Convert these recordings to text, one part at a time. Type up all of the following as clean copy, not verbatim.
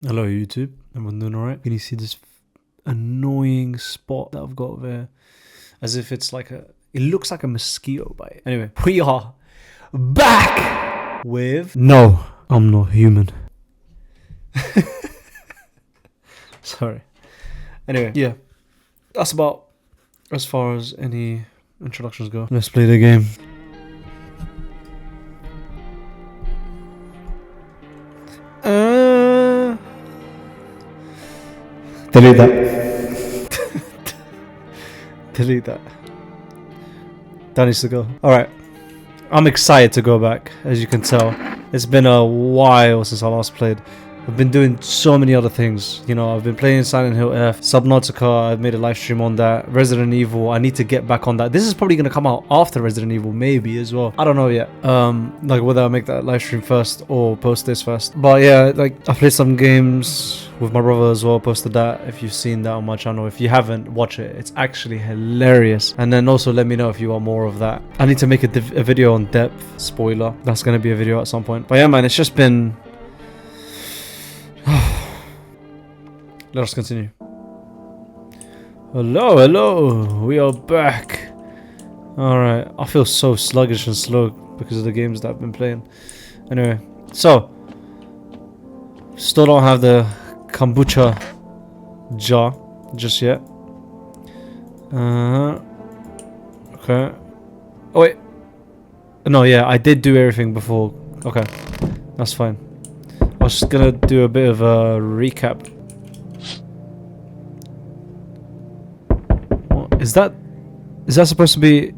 Hello YouTube, everyone doing alright? Can you see this annoying spot that I've got there? As if it's like it looks like a mosquito bite. Anyway, we are back with... No, I'm not human. Sorry. Anyway, yeah, that's about as far as any introductions go. Let's play the game. Delete that. Delete that. That needs to go. Alright. I'm excited to go back, as you can tell. It's been a while since I last played. I've been doing so many other things. You know, I've been playing Silent Hill F, Subnautica, I've made a live stream on that. Resident Evil, I need to get back on that. This is probably going to come out after Resident Evil, maybe as well. I don't know yet. Like whether I make that live stream first or post this first. But yeah, like I played some games with my brother as well, posted that if you've seen that on my channel. If you haven't, watch it. It's actually hilarious. And then also let me know if you want more of that. I need to make a video on depth. Spoiler. That's going to be a video at some point. But yeah, man, it's just been... Let us continue. Hello, we are back. Alright, I feel so sluggish and slow because of the games that I've been playing. Anyway, so still don't have the kombucha jar just yet. Okay. Oh wait. No, yeah, I did do everything before. Okay, that's fine. I was just gonna do a bit of a recap. Is that supposed to be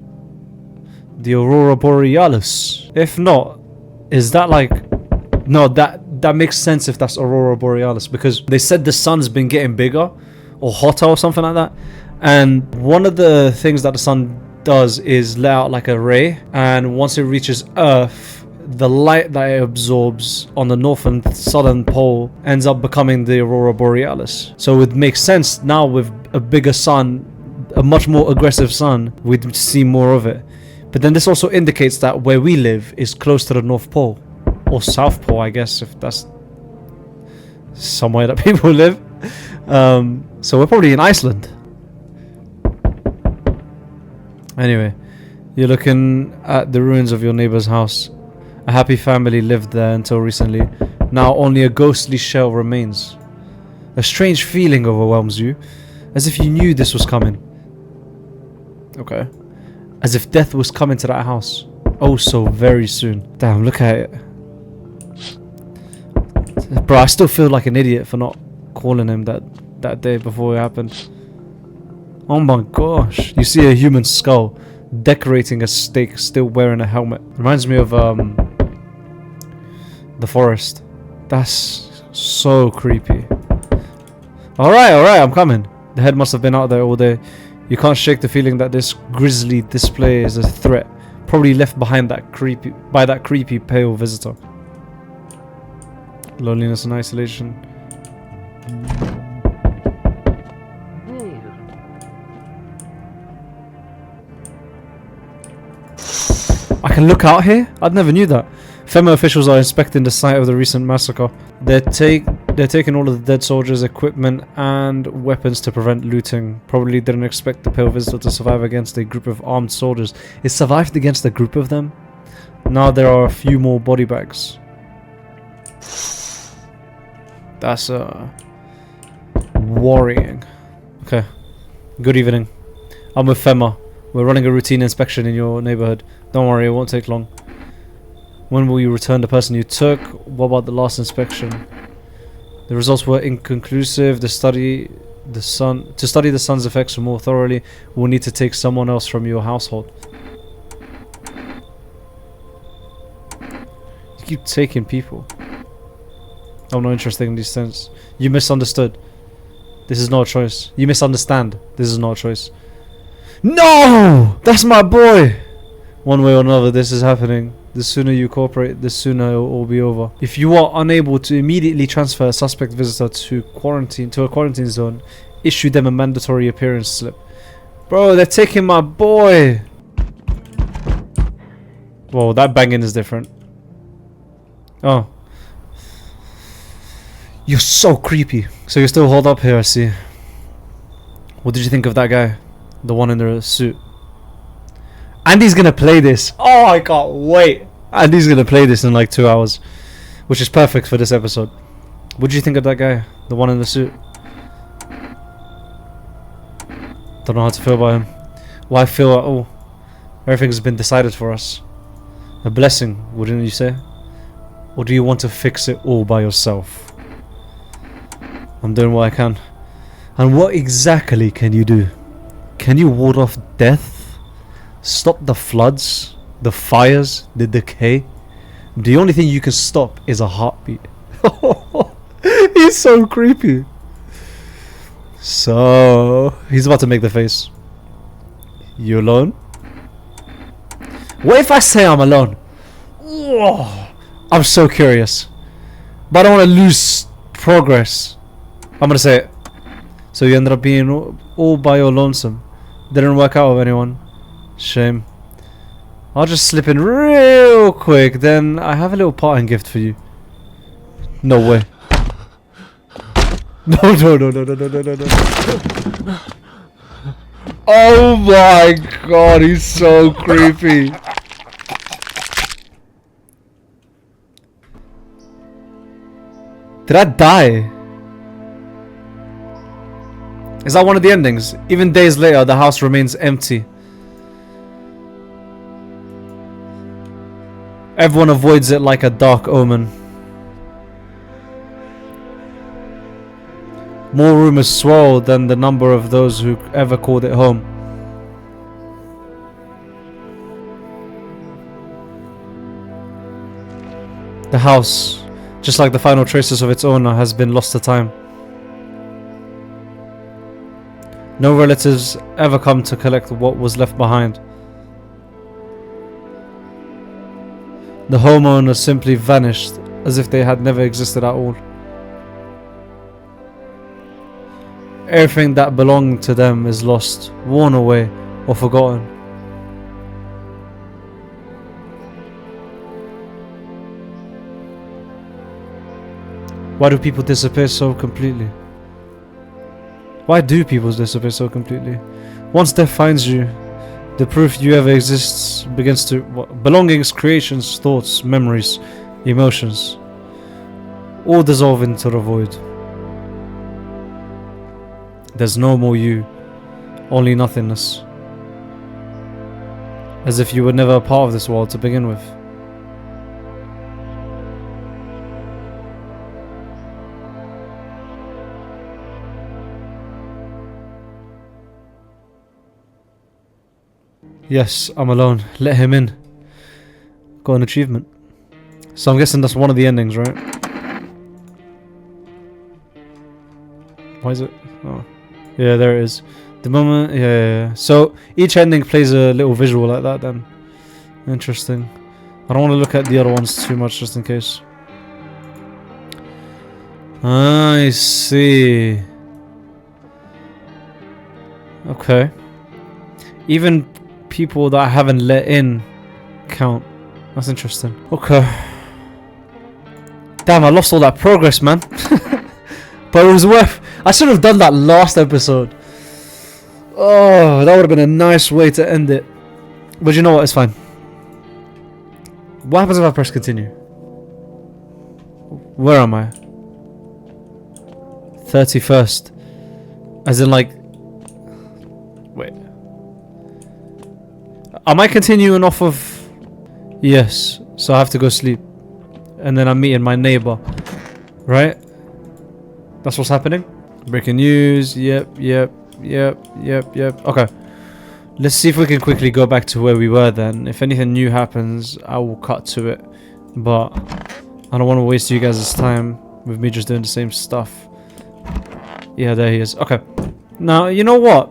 the Aurora Borealis? If not, is that like... No, that makes sense if that's Aurora Borealis, because they said the sun's been getting bigger or hotter or something like that. And one of the things that the sun does is let out like a ray, and once it reaches Earth, the light that it absorbs on the north and southern pole ends up becoming the Aurora Borealis. So it makes sense now with a bigger sun, a much more aggressive sun, we'd see more of it. But then this also indicates that where we live is close to the North Pole, or South Pole, I guess, if that's somewhere that people live. So we're probably in Iceland. Anyway, you're looking at the ruins of your neighbor's house. A happy family lived there until recently. Now only a ghostly shell remains. A strange feeling overwhelms you, as if you knew this was coming. Okay. As if death was coming to that house. Oh, so very soon. Damn, look at it. Bro, I still feel like an idiot for not calling him that day before it happened. Oh my gosh. You see a human skull decorating a stake, still wearing a helmet. Reminds me of The Forest. That's so creepy. Alright, I'm coming. The head must have been out there all day. You can't shake the feeling that this grisly display is a threat, probably left behind by that creepy pale visitor. Loneliness and isolation. I can look out here? I never knew that. FEMA officials are inspecting the site of the recent massacre. They're taking all of the dead soldiers' equipment and weapons to prevent looting. Probably didn't expect the pale visitor to survive against a group of armed soldiers. It survived against a group of them? Now there are a few more body bags. That's worrying. Okay. Good evening. I'm with FEMA. We're running a routine inspection in your neighborhood. Don't worry, it won't take long. When will you return the person you took? What about the last inspection? The results were inconclusive. To study the sun's effects more thoroughly, we'll need to take someone else from your household. You keep taking people. I'm not interested in these things. You misunderstood. This is not a choice. You misunderstand. This is not a choice. No! That's my boy! One way or another, this is happening. The sooner you cooperate, the sooner it will all be over. If you are unable to immediately transfer a suspect visitor to a quarantine zone, issue them a mandatory appearance slip. Bro, they're taking my boy! Whoa, that banging is different. Oh. You're so creepy. So you're still holed up here, I see. What did you think of that guy? The one in the suit. Andy's gonna play this. Oh, I can't wait. Andy's gonna play this in like 2 hours. Which is perfect for this episode. What did you think of that guy? The one in the suit. Don't know how to feel about him. Well, I feel, oh, everything's been decided for us. A blessing, wouldn't you say? Or do you want to fix it all by yourself? I'm doing what I can. And what exactly can you do? Can you ward off death? Stop the floods? The fires? The decay? The only thing you can stop is a heartbeat. He's so creepy. So, he's about to make the face. You alone? What if I say I'm alone? Whoa. I'm so curious. But I don't want to lose progress. I'm gonna say it. So you ended up being all by your lonesome. Didn't work out with anyone. Shame. I'll just slip in real quick. Then I have a little parting gift for you. No way. No. Oh my god, he's so creepy. Did I die? Is that one of the endings? Even days later, the house remains empty. Everyone avoids it like a dark omen. More rumors swirl than the number of those who ever called it home. The house, just like the final traces of its owner, has been lost to time. No relatives ever come to collect what was left behind. The homeowner simply vanished, as if they had never existed at all. Everything that belonged to them is lost, worn away, or forgotten. Why do people disappear so completely? Why do people disappear so completely? Once death finds you, the proof you ever exists begins to... belongings, creations, thoughts, memories, emotions, all dissolve into the void. There's no more you, only nothingness. As if you were never a part of this world to begin with. Yes, I'm alone. Let him in. Got an achievement. So I'm guessing that's one of the endings, right? Why is it? Oh. Yeah, there it is. The moment... Yeah. So each ending plays a little visual like that then. Interesting. I don't want to look at the other ones too much just in case. I see. Okay. Even people that I haven't let in count. That's interesting. Okay. Damn, I lost all that progress, man. But it was worth... I should have done that last episode. Oh, that would have been a nice way to end it. But you know what? It's fine. What happens if I press continue? Where am I? 31st. As in like... Wait. Am I continuing off of... Yes. So I have to go sleep. And then I'm meeting my neighbor. Right? That's what's happening? Breaking news. Yep. Okay. Let's see if we can quickly go back to where we were then. If anything new happens, I will cut to it. But I don't want to waste you guys' time with me just doing the same stuff. Yeah, there he is. Okay. Now, you know what?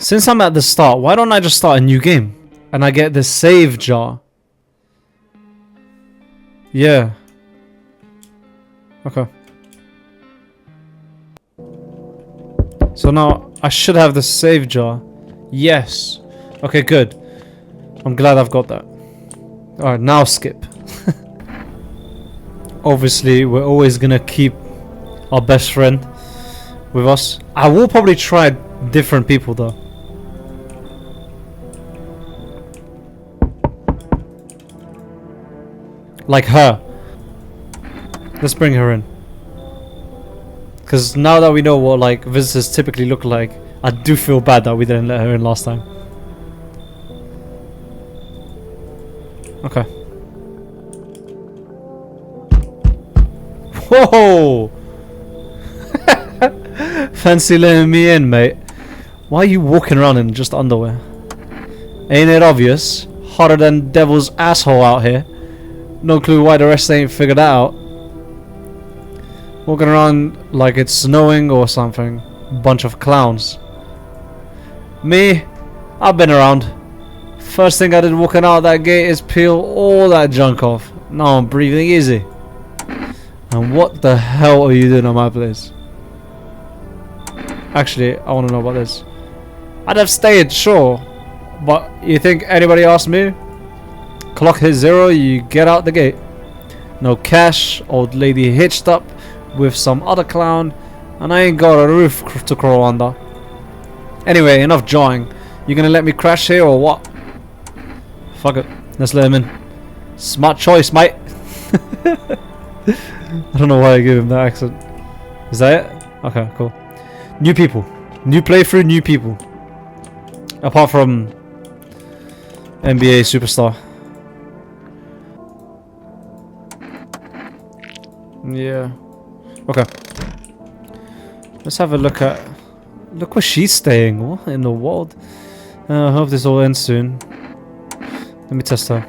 Since I'm at the start, why don't I just start a new game? And I get the save jar. Yeah. Okay. So now I should have the save jar. Yes. Okay, good. I'm glad I've got that. Alright, now skip. obviously we're always gonna keep our best friend with us. I will probably try different people though. Like her. Let's bring her in. Because now that we know what like visitors typically look like, I do feel bad that we didn't let her in last time. Okay. Whoa! Fancy letting me in, mate. Why are you walking around in just underwear? Ain't it obvious? Hotter than devil's asshole out here. No clue why the rest ain't figured that out. Walking around like it's snowing or something. Bunch of clowns. Me? I've been around. First thing I did walking out that gate is peel all that junk off. Now I'm breathing easy. And what the hell are you doing on my place? Actually, I want to know about this. I'd have stayed, sure. But you think anybody asked me? Clock hit 0, you get out the gate. No cash, old lady hitched up with some other clown, and I ain't got a roof to crawl under. Anyway, enough jawing. You gonna let me crash here or what? Fuck it, let's let him in. Smart choice, mate. I don't know why I gave him that accent. Is that it? Okay, cool. New people. New playthrough, new people. Apart from NBA superstar. Yeah. Okay. Let's have a look at... Look where she's staying. What in the world? I hope this all ends soon. Let me test her.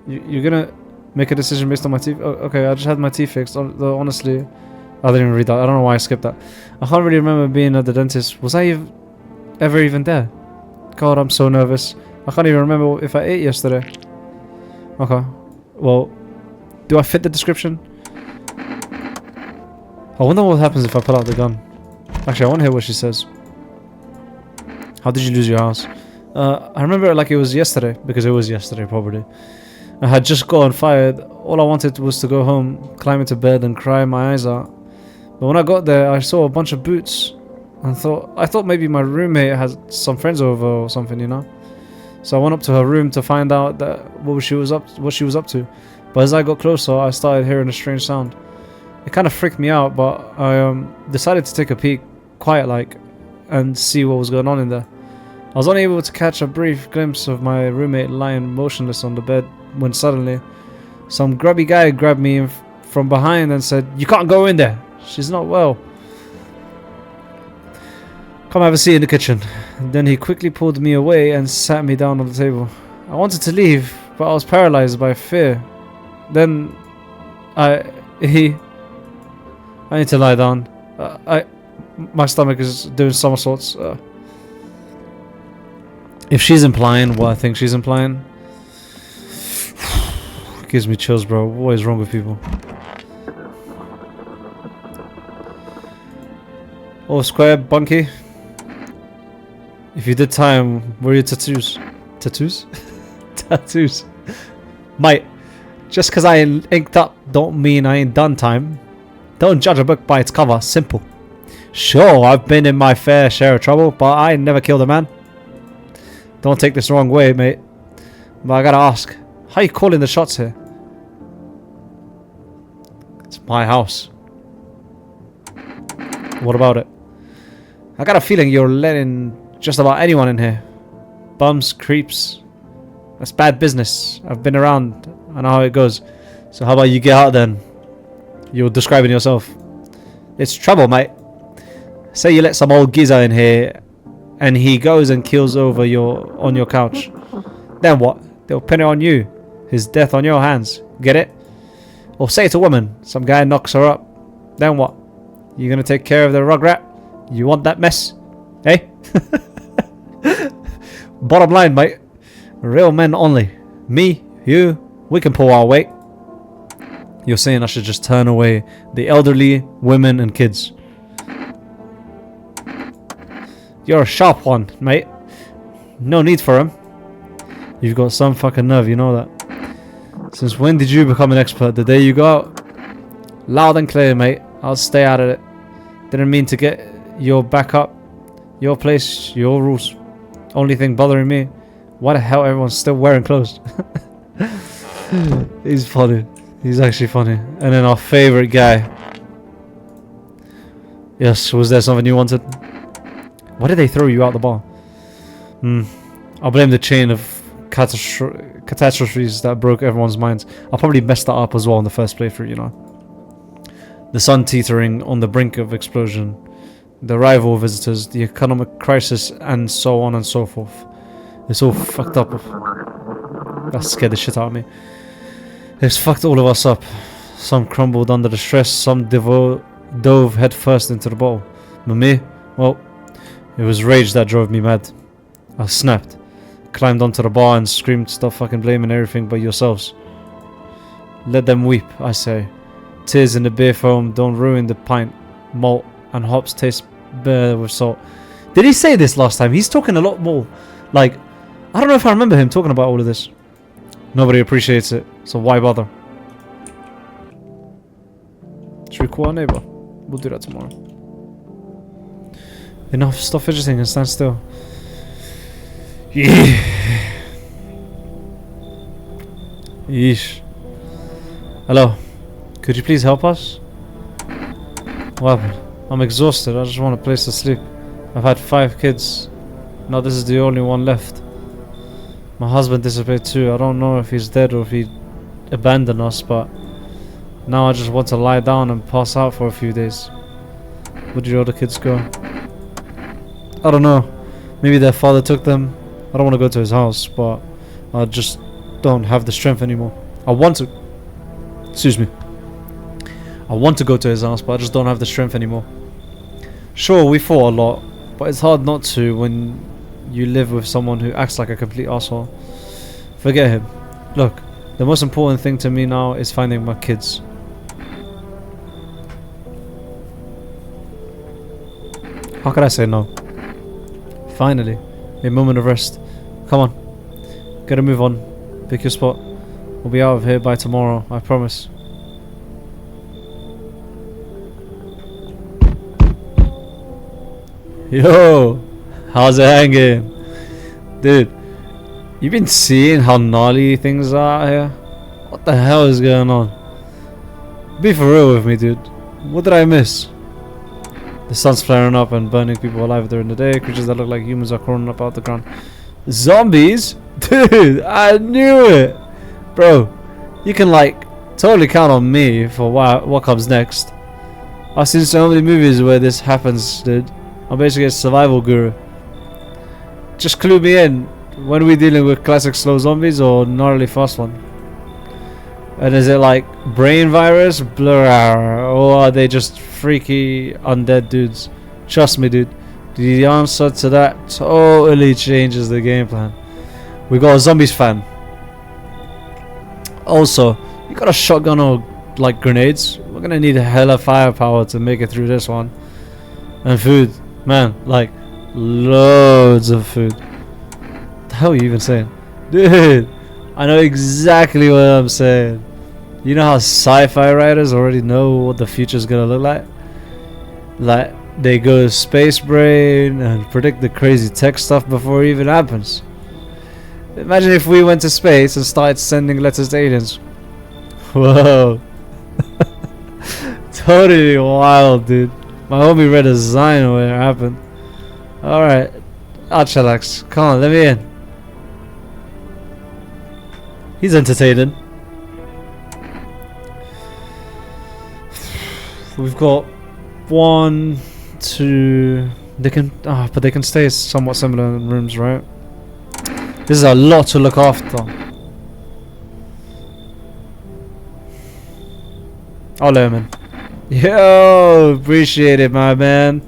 You're gonna make a decision based on my teeth? Oh, okay, I just had my teeth fixed. Though honestly, I didn't even read that. I don't know why I skipped that. I can't really remember being at the dentist. Was I ever even there? God, I'm so nervous. I can't even remember if I ate yesterday. Okay. Well, do I fit the description? I wonder what happens if I pull out the gun. Actually, I want to hear what she says. How did you lose your house? I remember it like it was yesterday, because it was yesterday probably. I had just gotten fired. All I wanted was to go home, climb into bed and cry my eyes out. But when I got there, I saw a bunch of boots. And I thought maybe my roommate had some friends over or something, you know. So I went up to her room to find out that what she was up to. But as I got closer, I started hearing a strange sound. It kind of freaked me out, but I decided to take a peek, quiet like, and see what was going on in there. I was only able to catch a brief glimpse of my roommate lying motionless on the bed when suddenly some grubby guy grabbed me from behind and said, "You can't go in there. She's not well. Come have a seat in the kitchen." Then he quickly pulled me away and sat me down on the table. I wanted to leave, but I was paralyzed by fear. Then I need to lie down. My stomach is doing somersaults. If she's implying what I think she's implying, gives me chills, bro. What is wrong with people? Oh, square, Bunky. If you did time, where are your tattoos? Tattoos? Tattoos. Mate, just because I ain't inked up don't mean I ain't done time. Don't judge a book by its cover. Simple. Sure, I've been in my fair share of trouble, but I never killed a man. Don't take this the wrong way, mate. But I gotta ask, how you calling the shots here? It's my house. What about it? I got a feeling you're letting just about anyone in here. Bums, creeps. That's bad business. I've been around. I know how it goes. So how about you get out then? You're describing yourself. It's trouble, mate. Say you let some old geezer in here and he goes and kills over on your couch. Then what? They'll pin it on you. His death on your hands. Get it? Or say it's a woman. Some guy knocks her up. Then what? You gonna take care of the rugrat? You want that mess? Eh? Bottom line, mate. Real men only. Me, you, we can pull our weight. You're saying I should just turn away the elderly, women and kids. You're a sharp one, mate. No need for him. You've got some fucking nerve, you know that. Since when did you become an expert? The day you go out? Loud and clear, mate. I'll stay out of it. Didn't mean to get your back up. Your place, your rules. Only thing bothering me, why the hell everyone's still wearing clothes? He's funny. He's actually funny. And then our favorite guy. Yes, was there something you wanted? Why did they throw you out the bar? I'll blame the chain of catastrophes that broke everyone's minds. I probably messed that up as well in the first playthrough, you know. The sun teetering on the brink of explosion, the arrival of visitors, the economic crisis, and so on and so forth. It's all fucked up. That scared the shit out of me. It's fucked all of us up. Some crumbled under the stress, some dove headfirst into the bottle. But me, well, it was rage that drove me mad. I snapped, climbed onto the bar and screamed, stop fucking blaming everything but yourselves. Let them weep, I say. Tears in the beer foam don't ruin the pint. Malt and hops taste better with salt. Did he say this last time? He's talking a lot more. Like, I don't know if I remember him talking about all of this. Nobody appreciates it, so why bother? Should we call our neighbor? We'll do that tomorrow. Enough, stop fidgeting and stand still. Yeah. Yeesh. Hello. Could you please help us? What happened? I'm exhausted. I just want a place to sleep. I've had 5 kids. Now this is the only one left. My husband disappeared too. I don't know if he's dead or if he abandoned us, but now I just want to lie down and pass out for a few days. Where did your other kids go? I don't know. Maybe their father took them. I don't want to go to his house, but I just don't have the strength anymore. I want to. Excuse me. I want to go to his house, but I just don't have the strength anymore. Sure, we fought a lot, but it's hard not to when you live with someone who acts like a complete asshole. Forget him. Look, the most important thing to me now is finding my kids. How could I say no? Finally, a moment of rest. Come on, gotta move on. Pick your spot. We'll be out of here by tomorrow, I promise. Yo, how's it hanging? Dude, you been seeing how gnarly things are out here? What the hell is going on? Be for real with me, dude. What did I miss? The sun's flaring up and burning people alive during the day. Creatures that look like humans are crawling up out the ground. Zombies? Dude, I knew it! Bro, you can like totally count on me for what comes next. I've seen so many movies where this happens, dude. I'm basically a survival guru. Just clue me in. When are we dealing with classic slow zombies or gnarly fast one? And is it like brain virus, blur, or are they just freaky undead dudes? Trust me, dude. The answer to that totally changes the game plan. We got a zombies fan. Also, you got a shotgun or like grenades? We're gonna need a hella firepower to make it through this one. And food, man, like loads of food. What the hell are you even saying? Dude, I know exactly what I'm saying. You know how sci-fi writers already know what the future's gonna look like? Like, they go to space brain and predict the crazy tech stuff before it even happens. Imagine if we went to space and started sending letters to aliens. Whoa. Totally wild, dude. My homie read a sign when it happened. Alright. I'll chillax. Come on, let me in. He's entertaining. We've got 1, 2. They can, but they can stay somewhat similar in rooms, right? This is a lot to look after. I'll let him in. Yo, appreciate it, my man.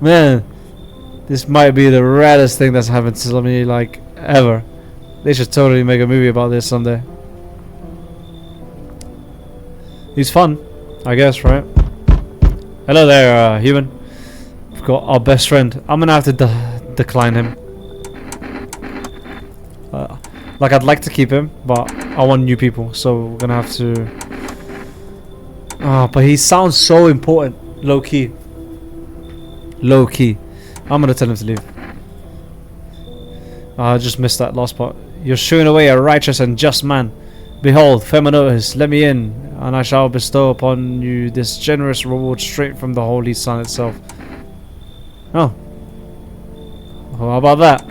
Man, this might be the raddest thing that's happened to me, like, ever. They should totally make a movie about this someday. He's fun, I guess, right? Hello there, human. We've got our best friend. I'm gonna have to decline him. Like, I'd like to keep him, but I want new people, so we're gonna have to. Oh, but he sounds so important. Low key. Low key. I'm gonna tell him to leave. I just missed that last part. You're shooing away a righteous and just man. Behold, Feminotus, let me in, and I shall bestow upon you this generous reward straight from the Holy Sun itself. Oh. Well, how about that?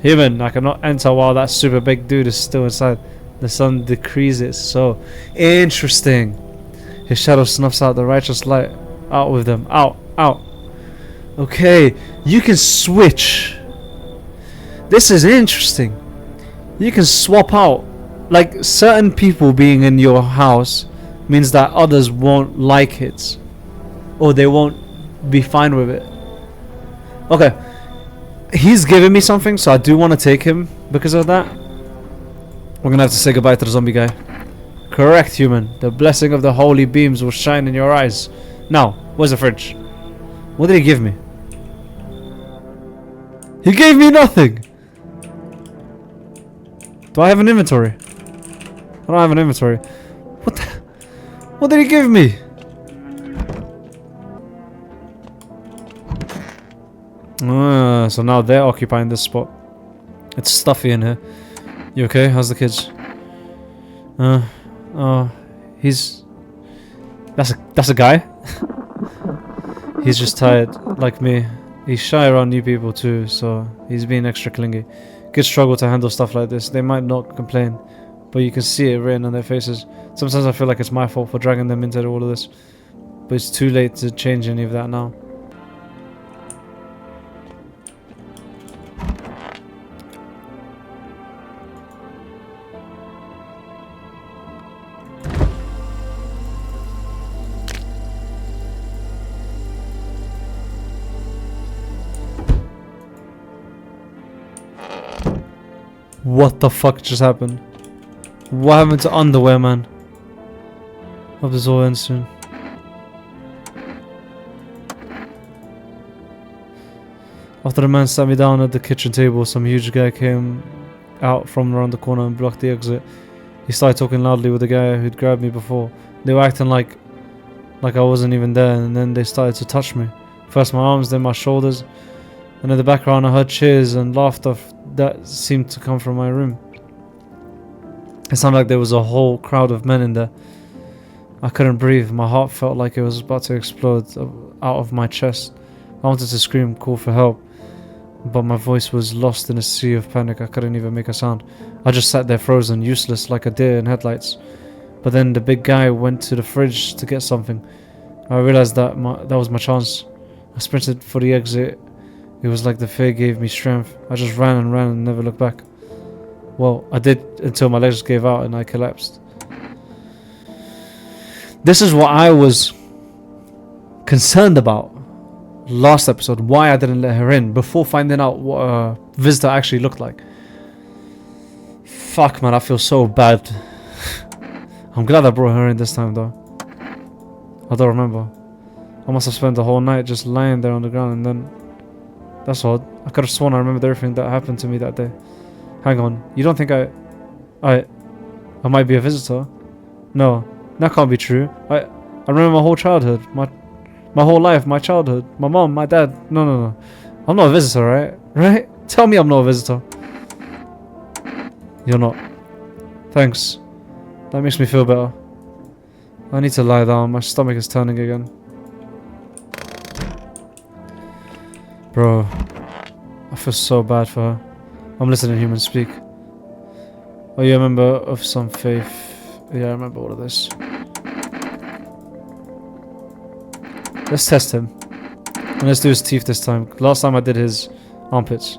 Human, I cannot enter while that super big dude is still inside. The sun decrees it so. Interesting. His shadow snuffs out the righteous light. Out with them. Out. Out. Okay. You can switch. This is interesting. You can swap out. Like, certain people being in your house means that others won't like it. Or they won't be fine with it. Okay. He's giving me something, so I do want to take him because of that. We're gonna have to say goodbye to the zombie guy. Correct, human. The blessing of the holy beams will shine in your eyes. Now, where's the fridge? What did he give me? He gave me nothing! Do I have an inventory? I don't have an inventory. What the? What did he give me? So now they're occupying this spot. It's stuffy in here. You okay? How's the kids? He's... That's a guy? He's just tired, like me. He's shy around new people too, so he's being extra clingy. Kids struggle to handle stuff like this. They might not complain, but you can see it written on their faces. Sometimes I feel like it's my fault for dragging them into all of this, but it's too late to change any of that now. What the fuck just happened? What happened to underwear, man? Hope this all ends soon. After the man sat me down at the kitchen table, some huge guy came out from around the corner and blocked the exit. He started talking loudly with the guy who'd grabbed me before. They were acting like I wasn't even there, and then they started to touch me. First my arms, then my shoulders. And in the background I heard cheers and laughter that seemed to come from my room. It sounded like there was a whole crowd of men in there. I couldn't breathe. My heart felt like it was about to explode out of my chest. I wanted to scream, call for help, but my voice was lost in a sea of panic. I couldn't even make a sound. I just sat there frozen, useless, like a deer in headlights. But then the big guy went to the fridge to get something. I realized that was my chance. I sprinted for the exit. It was like the fear gave me strength. I just ran and never looked back. Well, I did until my legs gave out and I collapsed. This is what I was concerned about last episode. Why I didn't let her in before finding out what a visitor actually looked like. Fuck, man, I feel so bad. I'm glad I brought her in this time though. I don't remember. I must have spent the whole night just lying there on the ground and then... That's odd. I could have sworn I remembered everything that happened to me that day. Hang on. You don't think I might be a visitor? No. That can't be true. I remember my whole childhood. My whole life. My childhood. My mom. My dad. No. I'm not a visitor, right? Right? Tell me I'm not a visitor. You're not. Thanks. That makes me feel better. I need to lie down. My stomach is turning again. Bro, I feel so bad for her. I'm listening to humans speak. Are you a member of some faith? Yeah, I remember all of this. Let's test him. And let's do his teeth this time. Last time I did his armpits.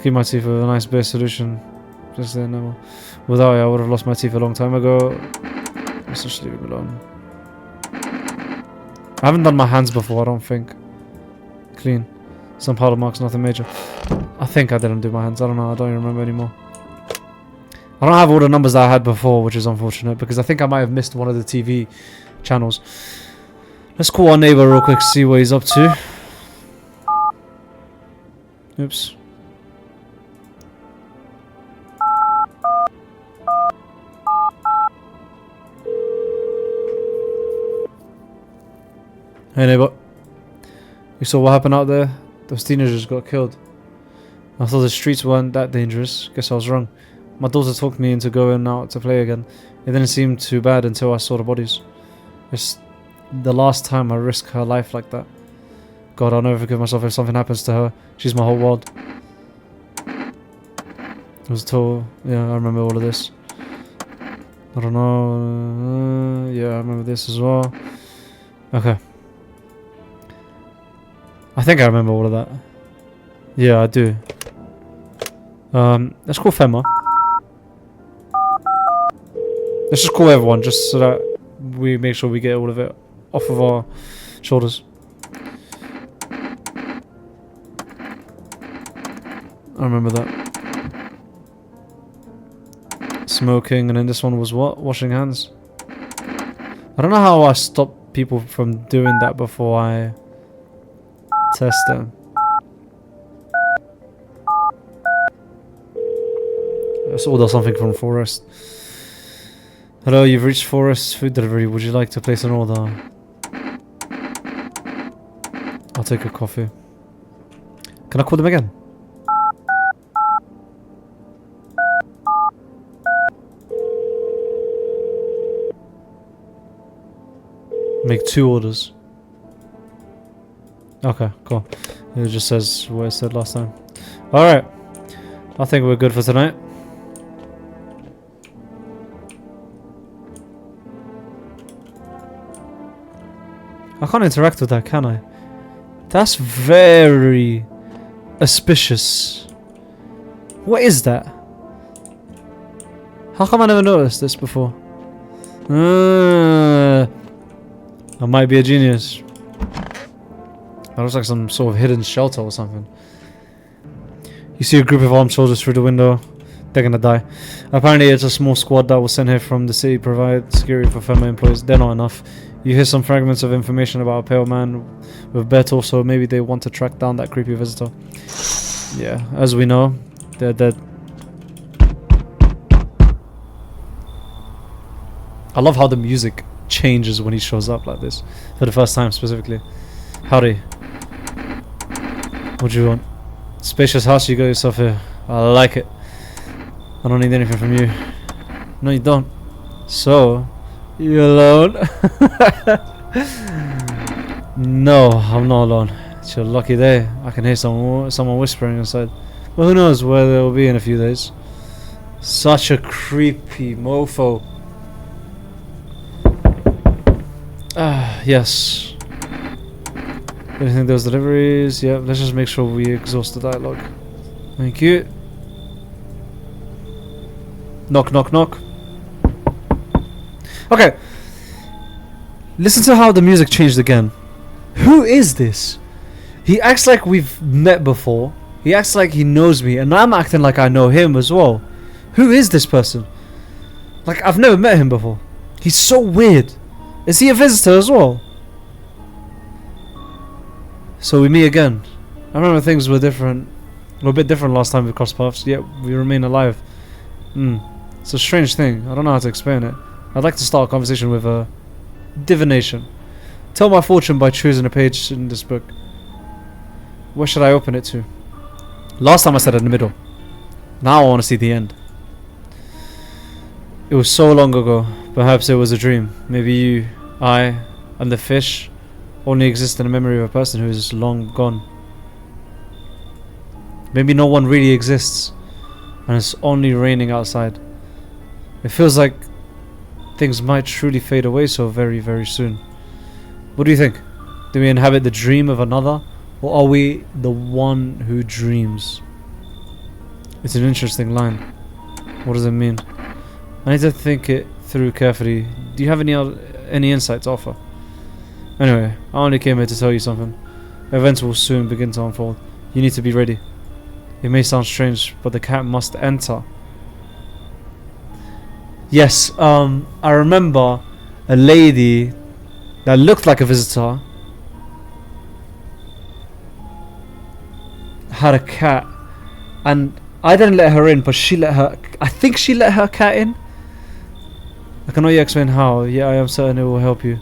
Keep my teeth with a nice base solution. Just there now. Without it, I would have lost my teeth a long time ago. Let's just leave him alone. I haven't done my hands before, I don't think. Clean. Some powder marks, nothing major. I think I didn't do my hands. I don't know. I don't even remember anymore. I don't have all the numbers that I had before, which is unfortunate, because I think I might have missed one of the TV channels. Let's call our neighbor real quick, see what he's up to. Oops. Hey neighbor, you saw what happened out there? Those teenagers got killed. I thought the streets weren't that dangerous. Guess I was wrong. My daughter talked me into going out to play again. It didn't seem too bad until I saw the bodies. It's the last time I risk her life like that. God, I'll never forgive myself if something happens to her. She's my whole world. I was told, yeah, I remember all of this. I don't know. Yeah, I remember this as well. Okay. I think I remember all of that. Yeah, I do. Let's call Fema. Let's just call everyone, just so that we make sure we get all of it off of our shoulders. I remember that. Smoking, and then this one was what? Washing hands. I don't know how I stop people from doing that before I test them. Let's order something from Forest. Hello, you've reached Forest Food Delivery. Would you like to place an order? I'll take a coffee. Can I call them again? Make 2 orders. Okay, cool. It just says what it said last time. Alright. I think we're good for tonight. I can't interact with that, can I? That's very auspicious. What is that? How come I never noticed this before? I might be a genius. That looks like some sort of hidden shelter or something. You see a group of armed soldiers through the window. They're gonna die. Apparently it's a small squad that was sent here from the city to provide security for Fema employees. They're not enough. You hear some fragments of information about a pale man with bare torso. Maybe they want to track down that creepy visitor. Yeah, as we know, they're dead. I love how the music changes when he shows up like this. For the first time specifically. Howdy. What do you want? Spacious house you got yourself here. I like it. I don't need anything from you. No, you don't. So, you alone? No, I'm not alone. It's your lucky day. I can hear someone whispering inside. Well, who knows where they'll be in a few days. Such a creepy mofo. Yes. Anything those deliveries? Yeah, let's just make sure we exhaust the dialogue. Thank you. Knock, knock, knock. Okay. Listen to how the music changed again. Who is this? He acts like we've met before. He acts like he knows me, and I'm acting like I know him as well. Who is this person? Like, I've never met him before. He's so weird. Is he a visitor as well? So we meet again. I remember things were different. Were a bit different last time we crossed paths, yet we remain alive. It's a strange thing. I don't know how to explain it. I'd like to start a conversation with divination. Tell my fortune by choosing a page in this book. Where should I open it to? Last time I said in the middle. Now I want to see the end. It was so long ago. Perhaps it was a dream. Maybe you, I, and the fish only exist in the memory of a person who is long gone. Maybe no one really exists, and it's only raining outside. It feels like things might truly fade away so very, very soon. What do you think? Do we inhabit the dream of another, or are we the one who dreams? It's an interesting line. What does it mean? I need to think it through carefully. Do you have any insight to offer? Anyway, I only came here to tell you something. Events will soon begin to unfold. You need to be ready. It may sound strange, but the cat must enter. Yes, I remember a lady that looked like a visitor had a cat, and I didn't let her in, but she let her. I think she let her cat in. I cannot yet explain how. Yeah, I am certain it will help you.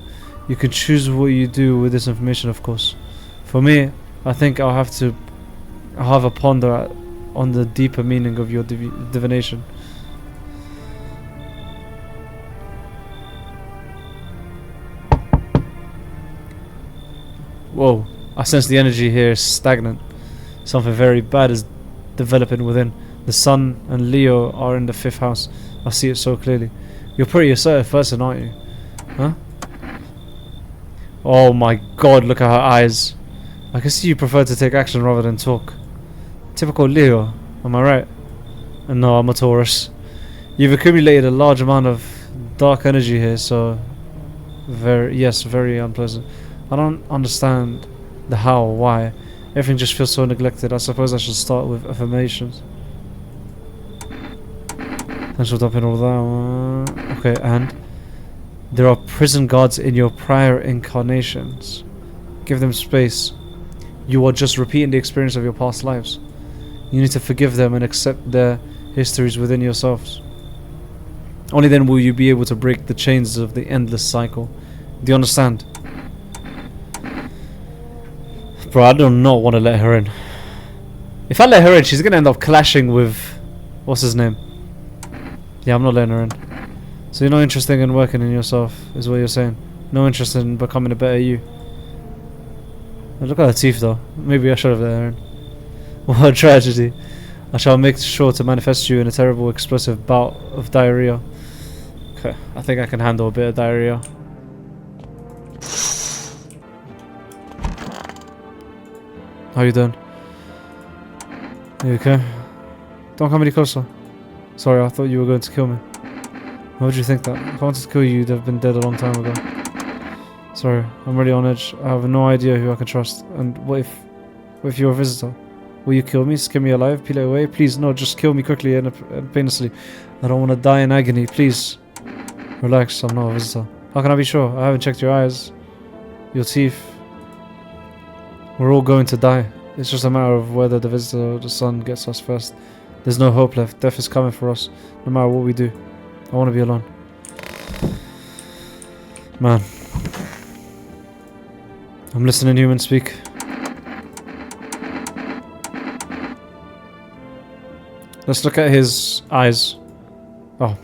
You can choose what you do with this information, of course. For me, I think I'll have a ponder on the deeper meaning of your divination. Whoa, I sense the energy here is stagnant. Something very bad is developing within. The Sun and Leo are in the 5th house. I see it so clearly. You're a pretty assertive person, aren't you? Huh? Oh my god, look at her eyes. I can see you prefer to take action rather than talk. Typical Leo, am I right? And no, I'm a Taurus. You've accumulated a large amount of dark energy here, so very unpleasant. I don't understand the how or why. Everything just feels so neglected. I suppose I should start with affirmations. Thanks for dumping all that. Okay, and there are prison guards in your prior incarnations. Give them space. You are just repeating the experience of your past lives. You need to forgive them and accept their histories within yourselves. Only then will you be able to break the chains of the endless cycle. Do you understand? Bro, I do not want to let her in. If I let her in, she's going to end up clashing with... What's his name? Yeah, I'm not letting her in. So you're not interested in working in yourself, is what you're saying. No interest in becoming a better you. Look at her teeth though. Maybe I should have let her in. What a tragedy. I shall make sure to manifest you in a terrible explosive bout of diarrhea. Okay, I think I can handle a bit of diarrhea. How you doing? You okay? Don't come any closer. Sorry, I thought you were going to kill me. Why would you think that? If I wanted to kill you, you'd have been dead a long time ago. Sorry, I'm really on edge. I have no idea who I can trust. And what if you're a visitor? Will you kill me, skin me alive, peel it away? Please, no, just kill me quickly and painlessly. I don't want to die in agony, please. Relax, I'm not a visitor. How can I be sure? I haven't checked your eyes, your teeth. We're all going to die. It's just a matter of whether the visitor or the sun gets us first. There's no hope left. Death is coming for us, no matter what we do. I want to be alone. Man. I'm listening to humans speak. Let's look at his eyes. Oh.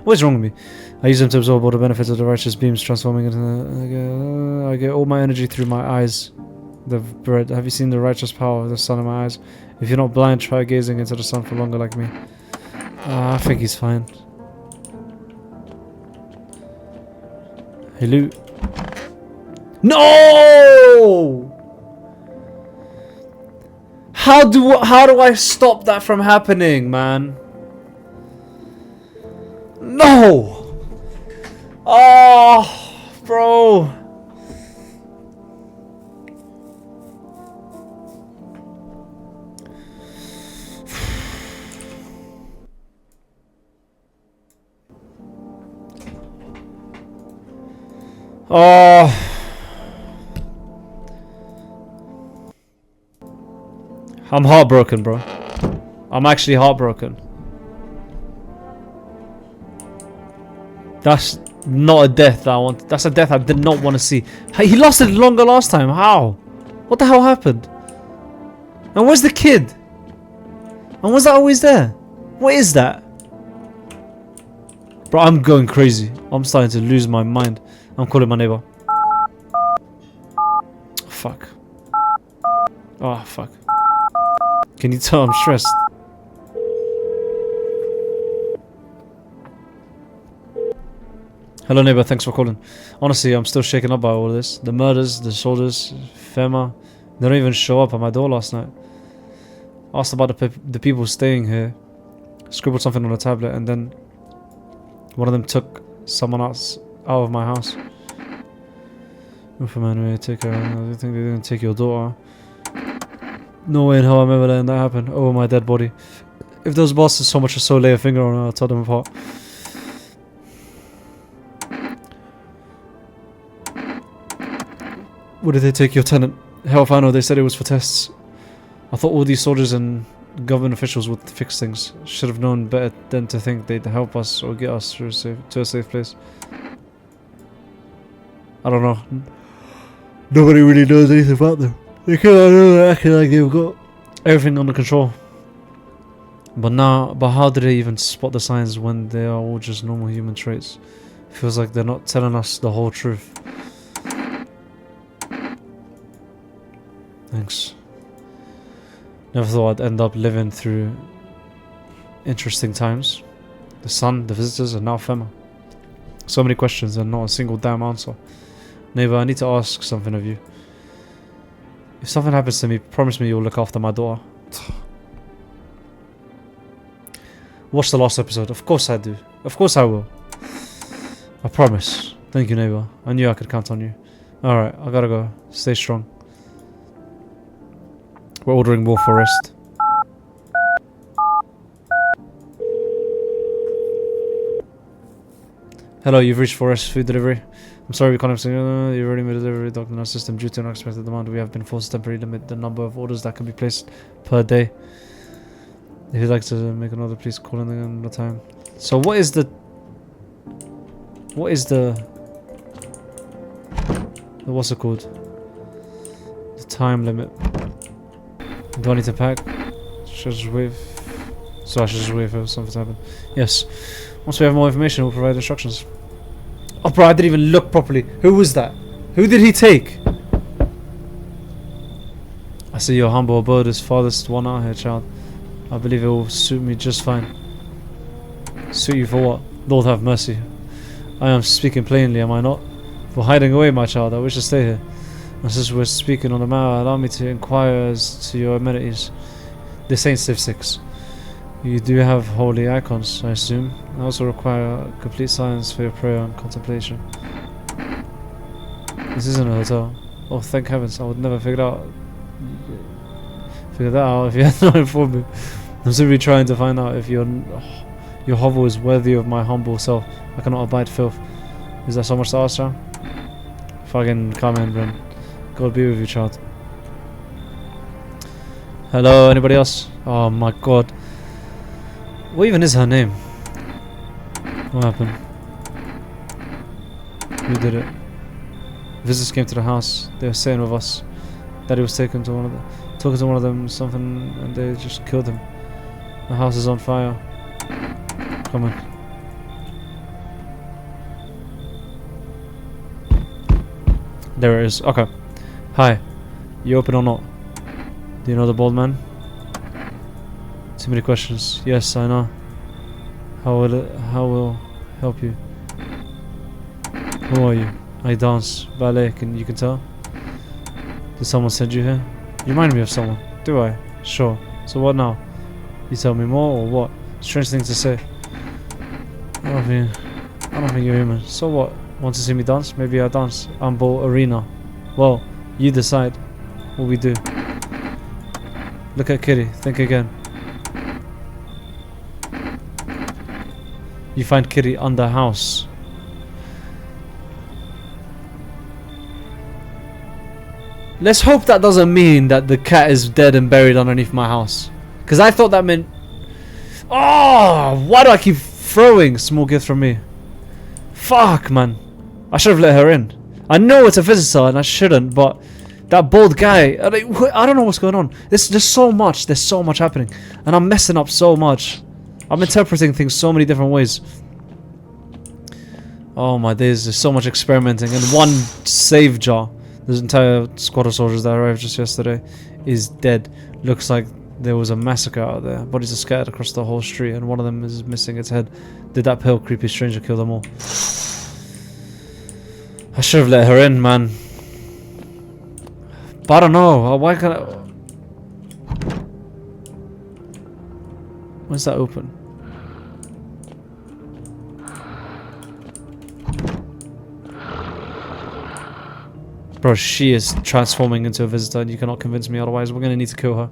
What is wrong with me? I use them to absorb all the benefits of the righteous beams, transforming into... I get all my energy through my eyes. The bread. Have you seen the righteous power of the sun in my eyes? If you're not blind, try gazing into the sun for longer like me. I think he's fine. Hello. No! How do I stop that from happening, man? No! Oh, bro. Oh. I'm heartbroken, bro. I'm actually heartbroken. That's not a death that I want. That's a death I did not want to see. He lasted longer last time. How? What the hell happened? And where's the kid? And was that always there? What is that? Bro, I'm going crazy. I'm starting to lose my mind. I'm calling my neighbor. Fuck. Oh, fuck. Can you tell I'm stressed? Hello neighbor, thanks for calling. Honestly, I'm still shaken up by all of this. The murders, the soldiers, FEMA. They don't even show up at my door last night. Asked about the people staying here. Scribbled something on a tablet and then one of them took someone else out of my house. Man, take her. I think they didn't take your daughter. No way in hell I'm ever letting that happen. Oh, my dead body. If those bastards so much as so lay a finger on her, I'll tell them apart. What did they take your tenant? Hell if I know, they said it was for tests. I thought all these soldiers and government officials would fix things. Should have known better than to think they'd help us or get us to a safe place. I don't know. Nobody really knows anything about them. They can't acting like they've got everything under control. But how do they even spot the signs when they are all just normal human traits? Feels like they're not telling us the whole truth. Thanks. Never thought I'd end up living through interesting times. The sun, the visitors, and now Fema. So many questions and not a single damn answer. Neighbor, I need to ask something of you. If something happens to me, promise me you'll look after my daughter. Watch the last episode. Of course I do. Of course I will. I promise. Thank you, neighbor. I knew I could count on you. Alright, I gotta go. Stay strong. We're ordering more for rest. Hello, you've reached Forest Food Delivery. I'm sorry we can't have you already made a delivery docked in our system. Due to an unexpected demand, we have been forced to temporarily limit the number of orders that can be placed per day. If you'd like to make an order, please call in another time. So what is the what's it called? The time limit. Do I need to pack? Should I just wait? So I should just wait for something to happen. Yes. Once we have more information, we'll provide instructions. Oh, bro, I didn't even look properly. Who was that? Who did he take? I see your humble abode is farthest one out here, child. I believe it will suit me just fine. Suit you for what? Lord have mercy. I am speaking plainly, am I not? For hiding away, my child, I wish to stay here. And since we're speaking on the matter, allow me to inquire as to your amenities. This ain't Civ 6. You do have holy icons, I assume. I also require complete silence for your prayer and contemplation. This isn't a hotel. Oh, thank heavens, I would never figure that out if you had not informed me. I'm simply trying to find out if your hovel is worthy of my humble self. I cannot abide filth. Is that so much to ask, child? Fucking come in, Bren. God be with you, child. Hello, anybody else? Oh my god. What even is her name? What happened? Who did it? Visitors came to the house. They were staying with us. Daddy was talking to one of them something, and they just killed him. The house is on fire. Come on. There it is. Okay. Hi. You open or not? Do you know the bald man? Too many questions. Yes, I know. How will help you? Who are you? I dance ballet. You can tell? Did someone send you here? You remind me of someone. Do I? Sure. So what now? You tell me more or what? Strange thing to say. I don't think you're human. So what? Want to see me dance? Maybe I dance. Ambo Arena. Well, you decide what we do. Look at Kitty. Think again. You find Kitty under house. Let's hope that doesn't mean that the cat is dead and buried underneath my house. Because I thought that meant... Oh! Why do I keep throwing small gifts from me? Fuck, man. I should have let her in. I know it's a visitor and I shouldn't, but... That bald guy... I don't know what's going on. There's so much. There's so much happening. And I'm messing up so much. I'm interpreting things so many different ways. Oh my days. There's so much experimenting. And one save jar. This entire squad of soldiers that arrived just yesterday is dead. Looks like there was a massacre out there. Bodies are scattered across the whole street and one of them is missing its head. Did that pale creepy stranger kill them all? I should have let her in, man. But I don't know. Why can't I... When's that open? Bro, she is transforming into a visitor and you cannot convince me otherwise. We're gonna need to kill her.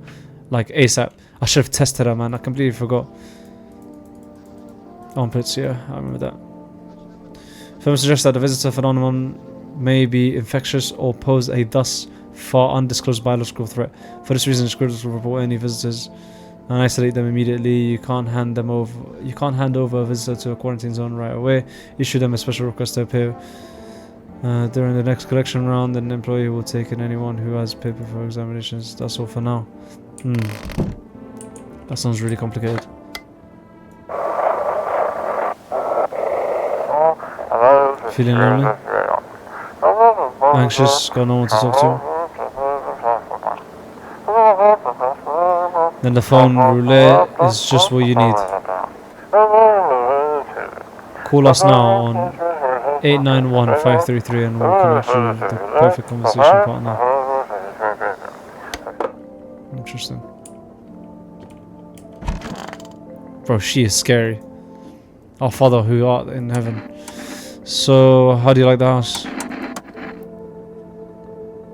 Like, ASAP. I should have tested her, man. I completely forgot. Armpits, yeah. I remember that. Film suggests that the visitor phenomenon may be infectious or pose a thus far undisclosed biological threat. For this reason, scripters will report any visitors and isolate them immediately. You can't hand over a visitor to a quarantine zone right away. Issue them a special request to appear During the next collection round, an employee will take in anyone who has paper for examinations. That's all for now. That sounds really complicated. Feeling lonely? Anxious? Got no one to talk to? Then the phone roulette is just what you need. Call us now on 891-533 and we'll connect you with the perfect conversation partner. Interesting. Bro, she is scary. Our Father who art in heaven. So, how do you like the house?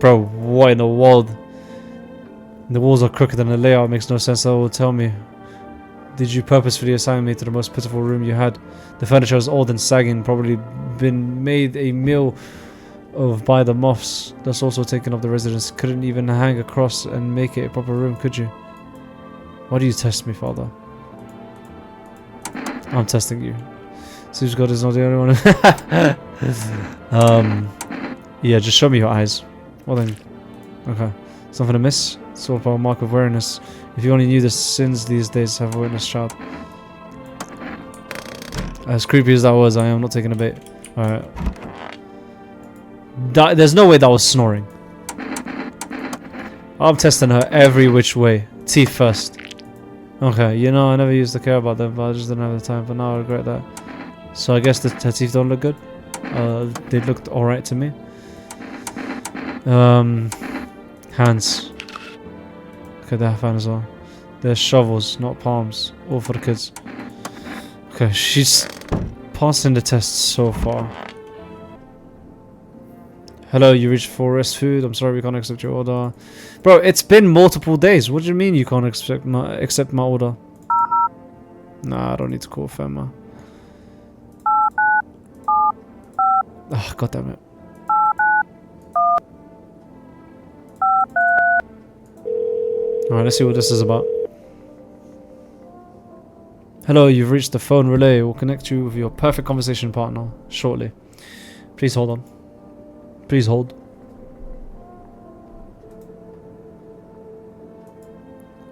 Bro, what in the world? The walls are crooked and the layout makes no sense. That will tell me. Did you purposefully assign me to the most pitiful room you had? The furniture is old and sagging, probably been made a meal of by the moths. That's also taken up the residence. Couldn't even hang a cross and make it a proper room, could you? Why do you test me, Father? I'm testing you. Seems God is not the only one. Yeah, just show me your eyes. Well then, okay. Something to miss? It's all about a mark of wariness. If you only knew the sins these days have a witness, child. As creepy as that was, I am not taking a bait. Alright. There's no way that was snoring. I'm testing her every which way. Teeth first. Okay, you know, I never used to care about them, but I just didn't have the time, but now I regret that. So I guess her teeth don't look good. They looked alright to me. Hands. Okay, they have hands as well. They're shovels, not palms. All for the kids. Okay, she's passing the test so far. Hello, you reached for rest food. I'm sorry we can't accept your order. Bro, it's been multiple days. What do you mean you can't accept my order? Nah, I don't need to call Femma. Ah, God damn it. Alright, let's see what this is about. Hello, you've reached the phone relay. We'll connect you with your perfect conversation partner shortly. Please hold on. Please hold.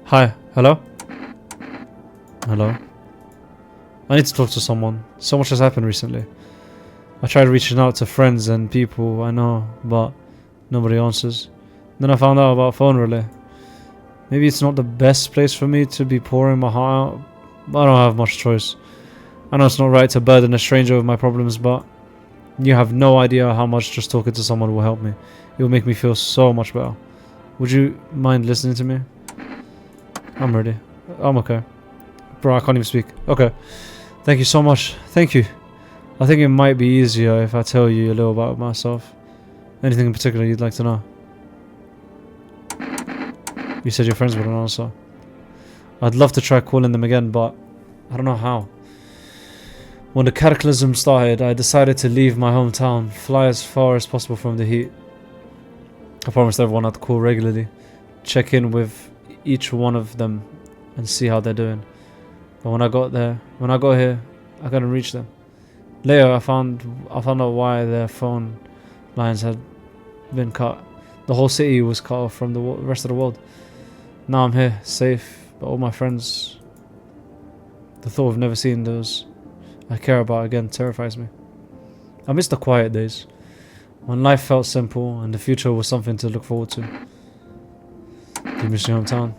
Hi. Hello? Hello? I need to talk to someone. So much has happened recently. I tried reaching out to friends and people I know, but nobody answers. Then I found out about phone relay. Maybe it's not the best place for me to be pouring my heart out, but I don't have much choice. I know it's not right to burden a stranger with my problems, but you have no idea how much just talking to someone will help me. It will make me feel so much better. Would you mind listening to me? I'm ready. I'm okay. Bro, I can't even speak. Okay. Thank you so much. Thank you. I think it might be easier if I tell you a little about myself. Anything in particular you'd like to know? You said your friends wouldn't answer. I'd love to try calling them again, but I don't know how. When the cataclysm started, I decided to leave my hometown, fly as far as possible from the heat. I promised everyone I'd call regularly, check in with each one of them and see how they're doing. But when I got here, I couldn't reach them. Later, I found out why their phone lines had been cut. The whole city was cut off from the rest of the world. Now I'm here, safe, but all my friends... The thought of never seeing those I care about again terrifies me. I miss the quiet days, when life felt simple and the future was something to look forward to. Do you miss your hometown?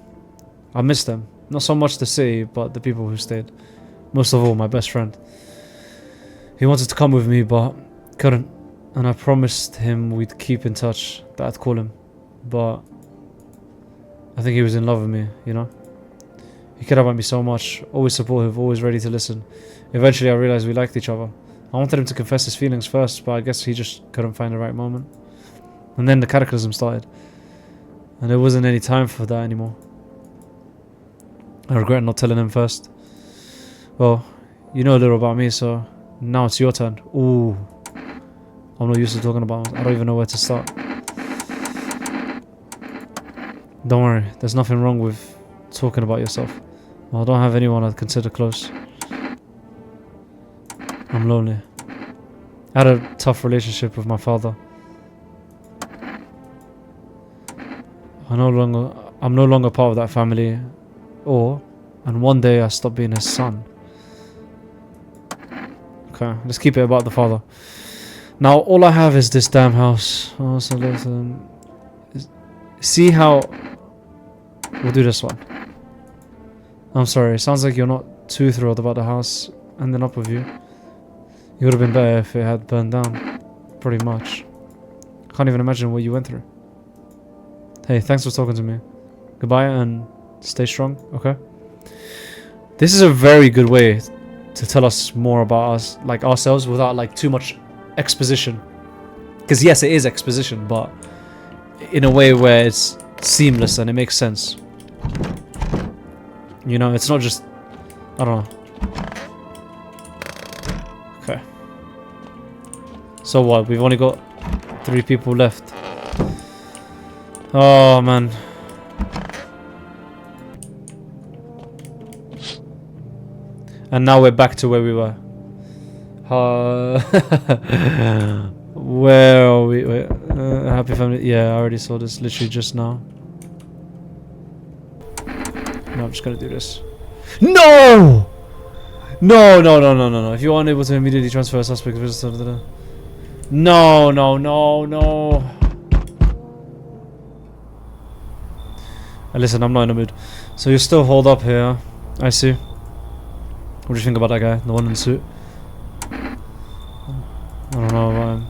I miss them. Not so much the city, but the people who stayed. Most of all, my best friend. He wanted to come with me, but couldn't. And I promised him we'd keep in touch, that I'd call him. But I think he was in love with me, you know? He cared about me so much, always supportive, always ready to listen. Eventually I realized we liked each other. I wanted him to confess his feelings first, but I guess he just couldn't find the right moment. And then the cataclysm started. And there wasn't any time for that anymore. I regret not telling him first. Well, you know a little about me, so now it's your turn. Ooh. I'm not used to talking about it. I don't even know where to start. Don't worry, there's nothing wrong with talking about yourself. Well, I don't have anyone I'd consider close. I'm lonely. I had a tough relationship with my father. I'm no longer part of that family. And one day I stopped being his son. Okay, let's keep it about the father. Now all I have is this damn house. Oh, so listen. See how... We'll do this one. I'm sorry, it sounds like you're not too thrilled about the house ending up with you. It would have been better if it had burned down. Pretty much. Can't even imagine what you went through. Hey, thanks for talking to me. Goodbye and stay strong, okay? This is a very good way to tell us more about us, like ourselves, without like too much exposition. Because yes, it is exposition, but in a way where it's seamless and it makes sense. You know, it's not just... I don't know. Okay. So what? We've only got 3 people left. Oh, man. And now we're back to where we were. Where are we? Wait, happy family. Yeah, I already saw this literally just now. No, I'm just gonna do this. No! No. If you are unable to immediately transfer a suspect, no. Listen, I'm not in the mood. So you still hold up here. I see. What do you think about that guy? The one in the suit? I don't know about him.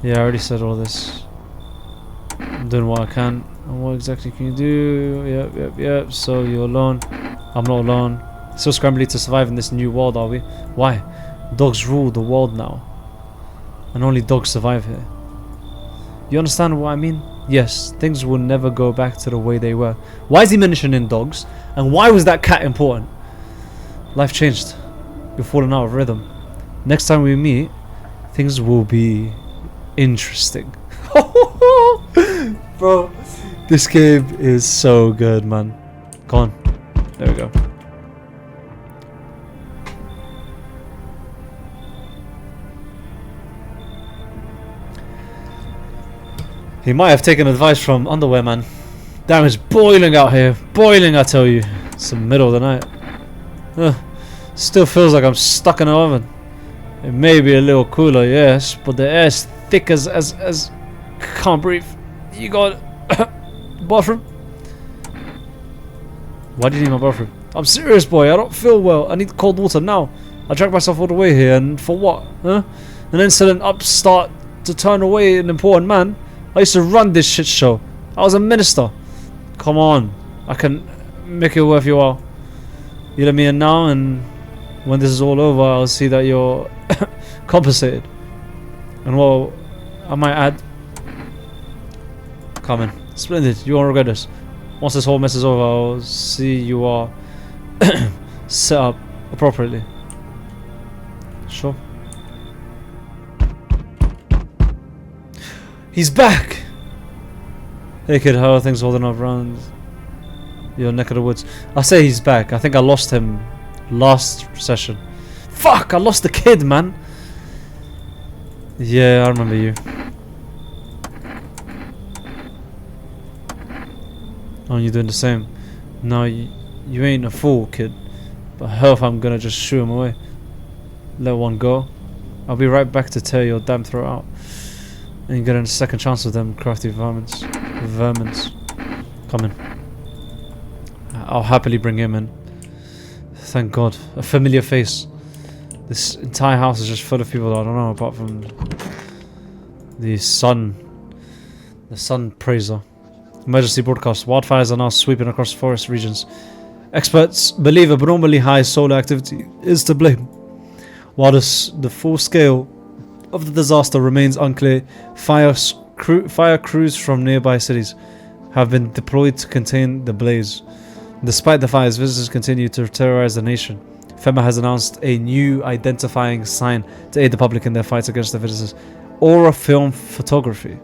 Yeah, I already said all this. I'm doing what I can. And what exactly can you do? Yep. So you're alone. I'm not alone. Still scrambling to survive in this new world, are we? Why? Dogs rule the world now. And only dogs survive here. You understand what I mean? Yes, things will never go back to the way they were. Why is he mentioning dogs? And why was that cat important? Life changed. You're falling out of rhythm. Next time we meet, things will be interesting. Bro, this game is so good, man. Go on. There we go. He might have taken advice from Underwear Man. Damn, it's boiling out here. Boiling, I tell you. It's the middle of the night. Still feels like I'm stuck in an oven. It may be a little cooler, yes, but the air's thick as can't breathe. You got bathroom? Why do you need my bathroom? I'm serious, boy. I don't feel well. I need cold water now. I dragged myself all the way here, and for what? Huh? An insolent upstart to turn away an important man? I used to run this shit show. I was a minister. Come on. I can make it worth your while. You let me in now, and when this is all over, I'll see that you're compensated. And well, I might add... Come in. Splendid. You won't regret this. Once this whole mess is over, I'll see you are set up appropriately. Sure. He's back! Hey kid, how are things holding up around your neck of the woods? I say he's back. I think I lost him last session. Fuck! I lost the kid, man! Yeah, I remember you. Oh, you're doing the same. No, you ain't a fool, kid. But hell if I'm gonna just shoo him away. Let one go. I'll be right back to tear your damn throat out. And you get a second chance with them crafty vermins. Come in. I'll happily bring him in. Thank God. A familiar face. This entire house is just full of people that I don't know, apart from the sun praiser. Emergency broadcast. Wildfires are now sweeping across forest regions. Experts believe abnormally high solar activity is to blame. While the full scale of the disaster remains unclear, fire crews from nearby cities have been deployed to contain the blaze. Despite the fires, visitors continue to terrorize the nation. FEMA has announced a new identifying sign to aid the public in their fights against the visitors. Aura Film Photography.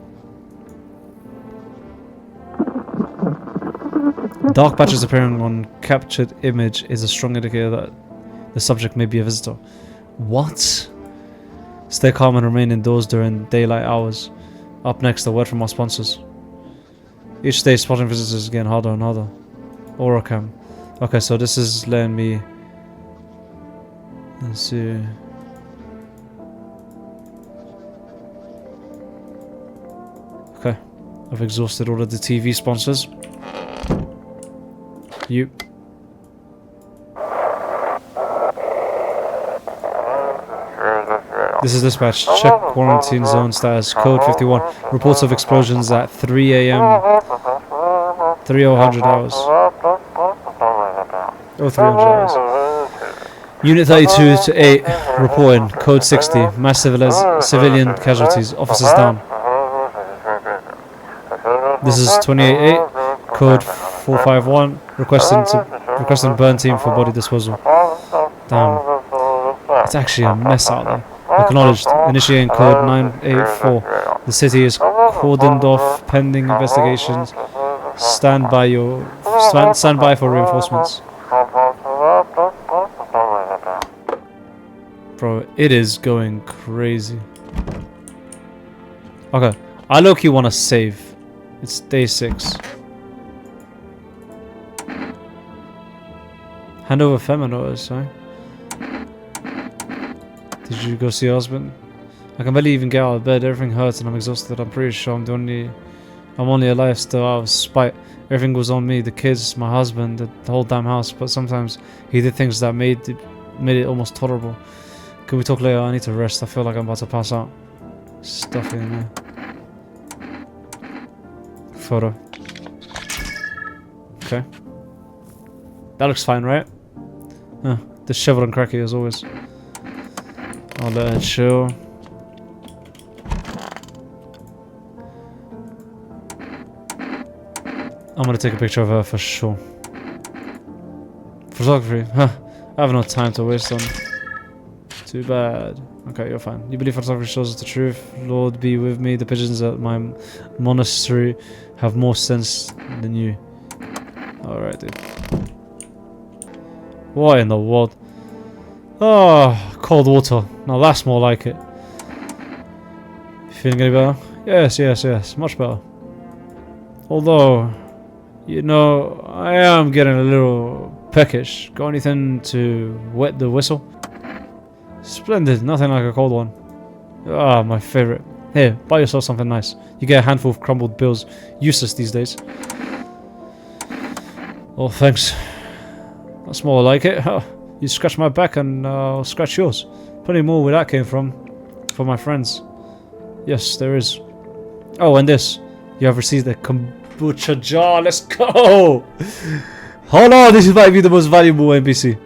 Dark patches appearing on captured image is a strong indicator that the subject may be a visitor. What? Stay calm and remain indoors during daylight hours. Up next, a word from our sponsors. Each day, spotting visitors again. Hold on. Oracam. Okay, so this is letting me... Let's see... Okay. I've exhausted all of the TV sponsors. You. This is dispatch. Check quarantine zone status. Code 51. Reports of explosions at 3 a.m. 300 hours. Oh, 300 hours. Unit 32 to 8. Reporting. Code 60. Mass civilian casualties. Officers down. This is 28-8. Code 451. Requesting burn team for body disposal. Damn. It's actually a mess out there. Acknowledged. Initiating code 984. The city is cordoned off pending investigations. Stand by for reinforcements. Bro, it is going crazy. Okay. I low-key want to save. It's day 6. Hand over Fema notice, sorry. Did you go see your husband? I can barely even get out of bed. Everything hurts and I'm exhausted. I'm pretty sure I'm only alive still out of spite. Everything was on me. The kids, my husband, the whole damn house. But sometimes he did things that made it almost tolerable. Can we talk later? I need to rest. I feel like I'm about to pass out. Stuffy in there. Photo. Okay. That looks fine, right? Huh. Disheveled and cracky as always. I'll let her chill. I'm gonna take a picture of her for sure. Photography. Huh. I have no time to waste on. Too bad. Okay, you're fine. You believe photography shows us the truth? Lord be with me. The pigeons at my monastery have more sense than you. Alright, dude. What in the world? Oh, cold water. Now that's more like it. Feeling any better? Yes. Much better. Although, you know, I am getting a little peckish. Got anything to wet the whistle? Splendid. Nothing like a cold one. Ah, my favorite. Here, buy yourself something nice. You get a handful of crumbled bills. Useless these days. Oh, thanks. That's more like it. Huh. You scratch my back and I'll scratch yours. Plenty more where that came from. For my friends. Yes, there is. Oh, and this. You have received a kombucha jar. Let's go! Hold on, this might be the most valuable NPC.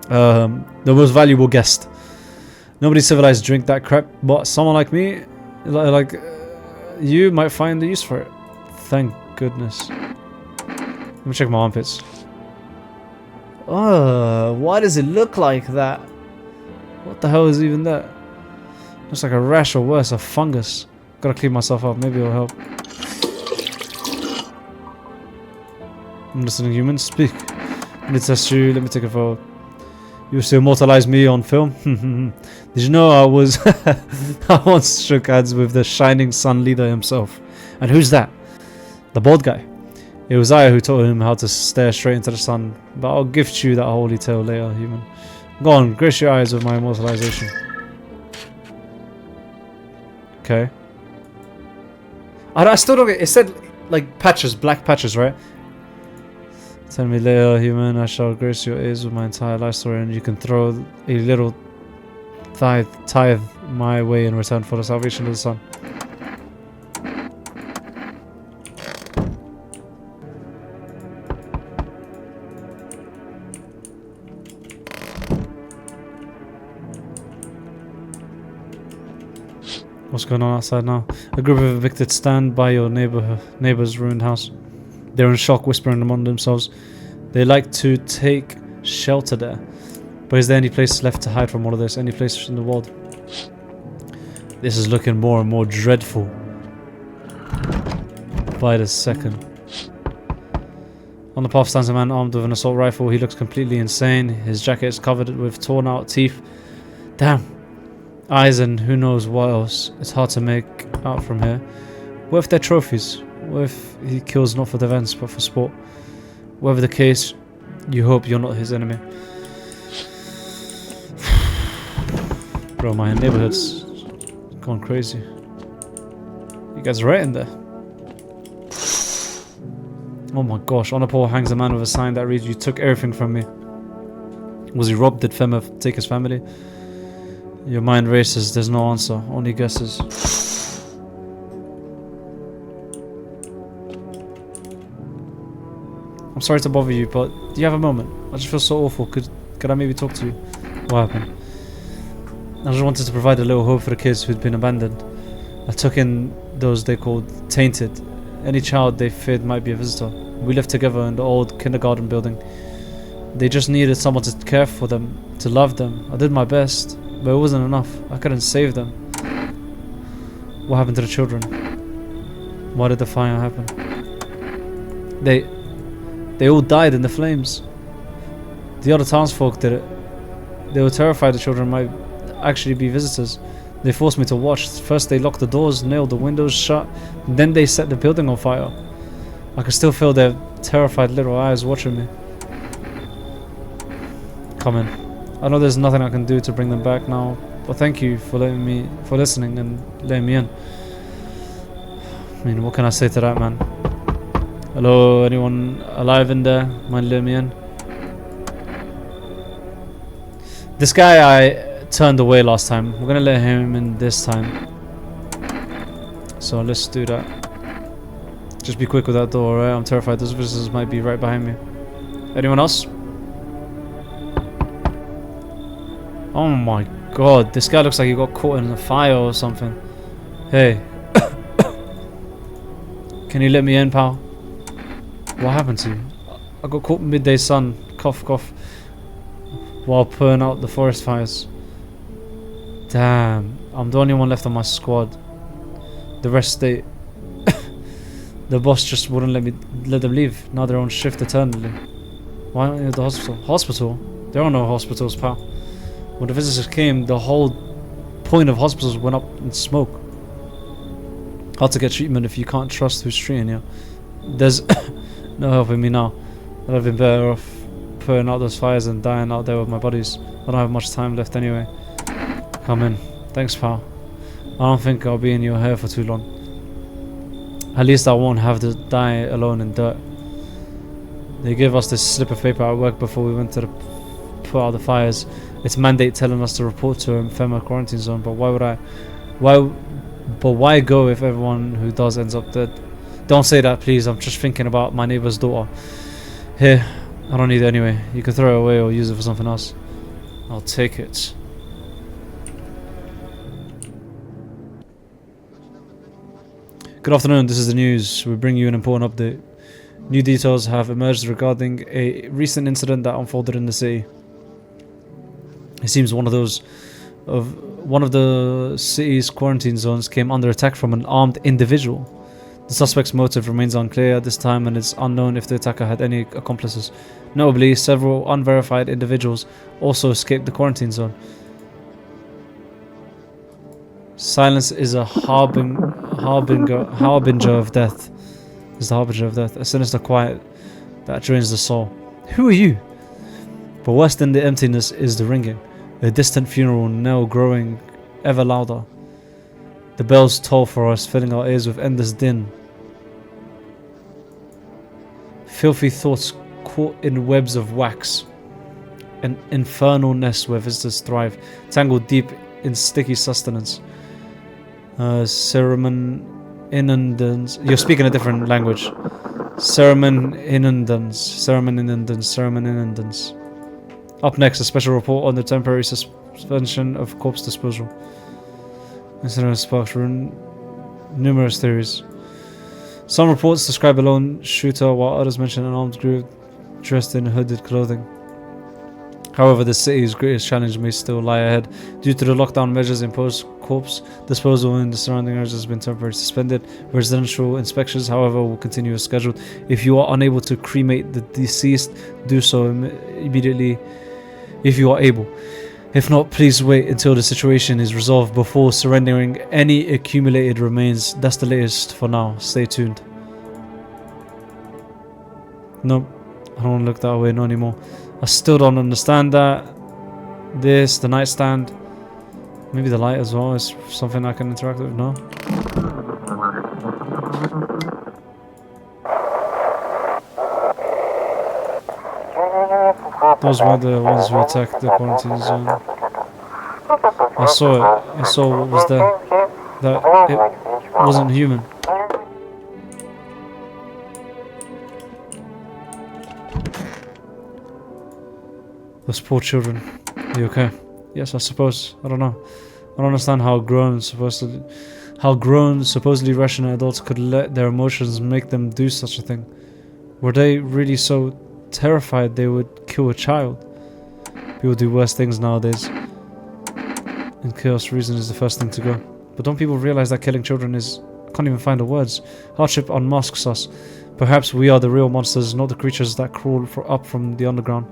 The most valuable guest. Nobody civilized drink that crap, but someone like me, like you, might find the use for it. Thank goodness. Let me check my armpits. Oh, why does it look like that? What the hell is even that? Looks like a rash or worse, a fungus. Gotta clean myself up, maybe it'll help. I'm listening, human. Speak. Let me test you, let me take a photo. You used to immortalize me on film? Did you know I was... I once shook hands with the Shining Sun leader himself. And who's that? The bald guy. It was I who taught him how to stare straight into the sun. But I'll gift you that holy tale later, human. Go on, grace your eyes with my immortalization. Okay. I still don't get... It said, like, patches, black patches, right? Tell me later, human, I shall grace your ears with my entire life story, and you can throw a little tithe my way in return for the salvation of the sun. What's going on outside now? A group of evicted stand by your neighbor's ruined house. They're in shock, whispering among themselves. They like to take shelter there. But is there any place left to hide from all of this? Any place in the world? This is looking more and more dreadful by the second. On the path stands a man armed with an assault rifle. He looks completely insane. His jacket is covered with torn out teeth. Damn. eyes and who knows what else. It's hard to make out from here. What if they're trophies? What if he kills not for defense but for sport? Whatever the case, you hope you're not his enemy. Bro, my neighborhood's gone crazy. You guys are right in there. Oh my gosh, on a pole hangs a man with a sign that reads, "You took everything from me." Was he robbed? Did Fema take his family? Your mind races, there's no answer, only guesses. I'm sorry to bother you, but do you have a moment? I just feel so awful. Could I maybe talk to you? What happened? I just wanted to provide a little hope for the kids who'd been abandoned. I took in those they called tainted. Any child they feared might be a visitor. We lived together in the old kindergarten building. They just needed someone to care for them, to love them. I did my best, but it wasn't enough. I couldn't save them. What happened to the children? Why did the fire happen? They all died in the flames. The other townsfolk did it. They were terrified the children might actually be visitors. They forced me to watch. First they locked the doors, nailed the windows shut, then they set the building on fire. I could still feel their terrified little eyes watching me. Come in. I know there's nothing I can do to bring them back now, but thank you for listening and letting me in. I mean, what can I say to that, man? Hello, anyone alive in there? Mind letting me in? This guy I turned away last time. We're gonna let him in this time. So let's do that. Just be quick with that door, alright? I'm terrified those visitors might be right behind me. Anyone else? Oh my god, this guy looks like he got caught in a fire or something. Hey. Can you let me in, pal? What happened to you? I got caught midday sun, cough cough, while putting out the forest fires. Damn, I'm the only one left on my squad. The rest stay. The boss just wouldn't let them leave. Now they're on shift eternally. Why aren't you at the hospital? Hospital? There are no hospitals, pal. When the visitors came, the whole point of hospitals went up in smoke. How to get treatment if you can't trust who's treating you? There's no helping me now. I'd have been better off putting out those fires and dying out there with my buddies. I don't have much time left anyway. Come in. Thanks, pal. I don't think I'll be in your hair for too long. At least I won't have to die alone in dirt. They gave us this slip of paper at work before we went to put out the fires. It's mandate telling us to report to a FEMA quarantine zone, but why go if everyone who does ends up dead? Don't say that, please. I'm just thinking about my neighbor's daughter. Here, I don't need it anyway. You can throw it away or use it for something else. I'll take it. Good afternoon, this is the news. We bring you an important update. New details have emerged regarding a recent incident that unfolded in the city. It seems one of the city's quarantine zones came under attack from an armed individual. The suspect's motive remains unclear at this time, and it's unknown if the attacker had any accomplices. Notably, several unverified individuals also escaped the quarantine zone. Silence is a harbinger of death. Is the harbinger of death. A sinister quiet that drains the soul. Who are you? But worse than the emptiness is the ringing. A distant funeral knell growing ever louder. The bells toll for us, filling our ears with endless din. Filthy thoughts caught in webs of wax. An infernal nest where visitors thrive, tangled deep in sticky sustenance. Ceremon inundans. You're speaking a different language. Ceremon inundans. Up next, a special report on the temporary suspension of corpse disposal. Incident sparks numerous theories. Some reports describe a lone shooter, while others mention an armed group dressed in hooded clothing. However, the city's greatest challenge may still lie ahead. Due to the lockdown measures imposed, corpse disposal in the surrounding areas has been temporarily suspended. Residential inspections, however, will continue as scheduled. If you are unable to cremate the deceased, do so immediately if you are able. If not, please wait until the situation is resolved before surrendering any accumulated remains. That's the latest for now. Stay tuned. Nope. I don't want to look that way, not anymore. I still don't understand that. This, the nightstand. Maybe the light as well is something I can interact with, no? Those were the ones who attacked the quarantine zone. I saw it. I saw what was there. That it wasn't human. Those poor children. Are you okay? Yes, I suppose. I don't know. I don't understand how grown, supposedly rational adults could let their emotions make them do such a thing. Were they really so terrified they would kill a child? People do worse things nowadays. And chaos reason is the first thing to go. But don't people realize that killing children is... I can't even find the words. Hardship unmasks us. Perhaps we are the real monsters, not the creatures that crawl up from the underground.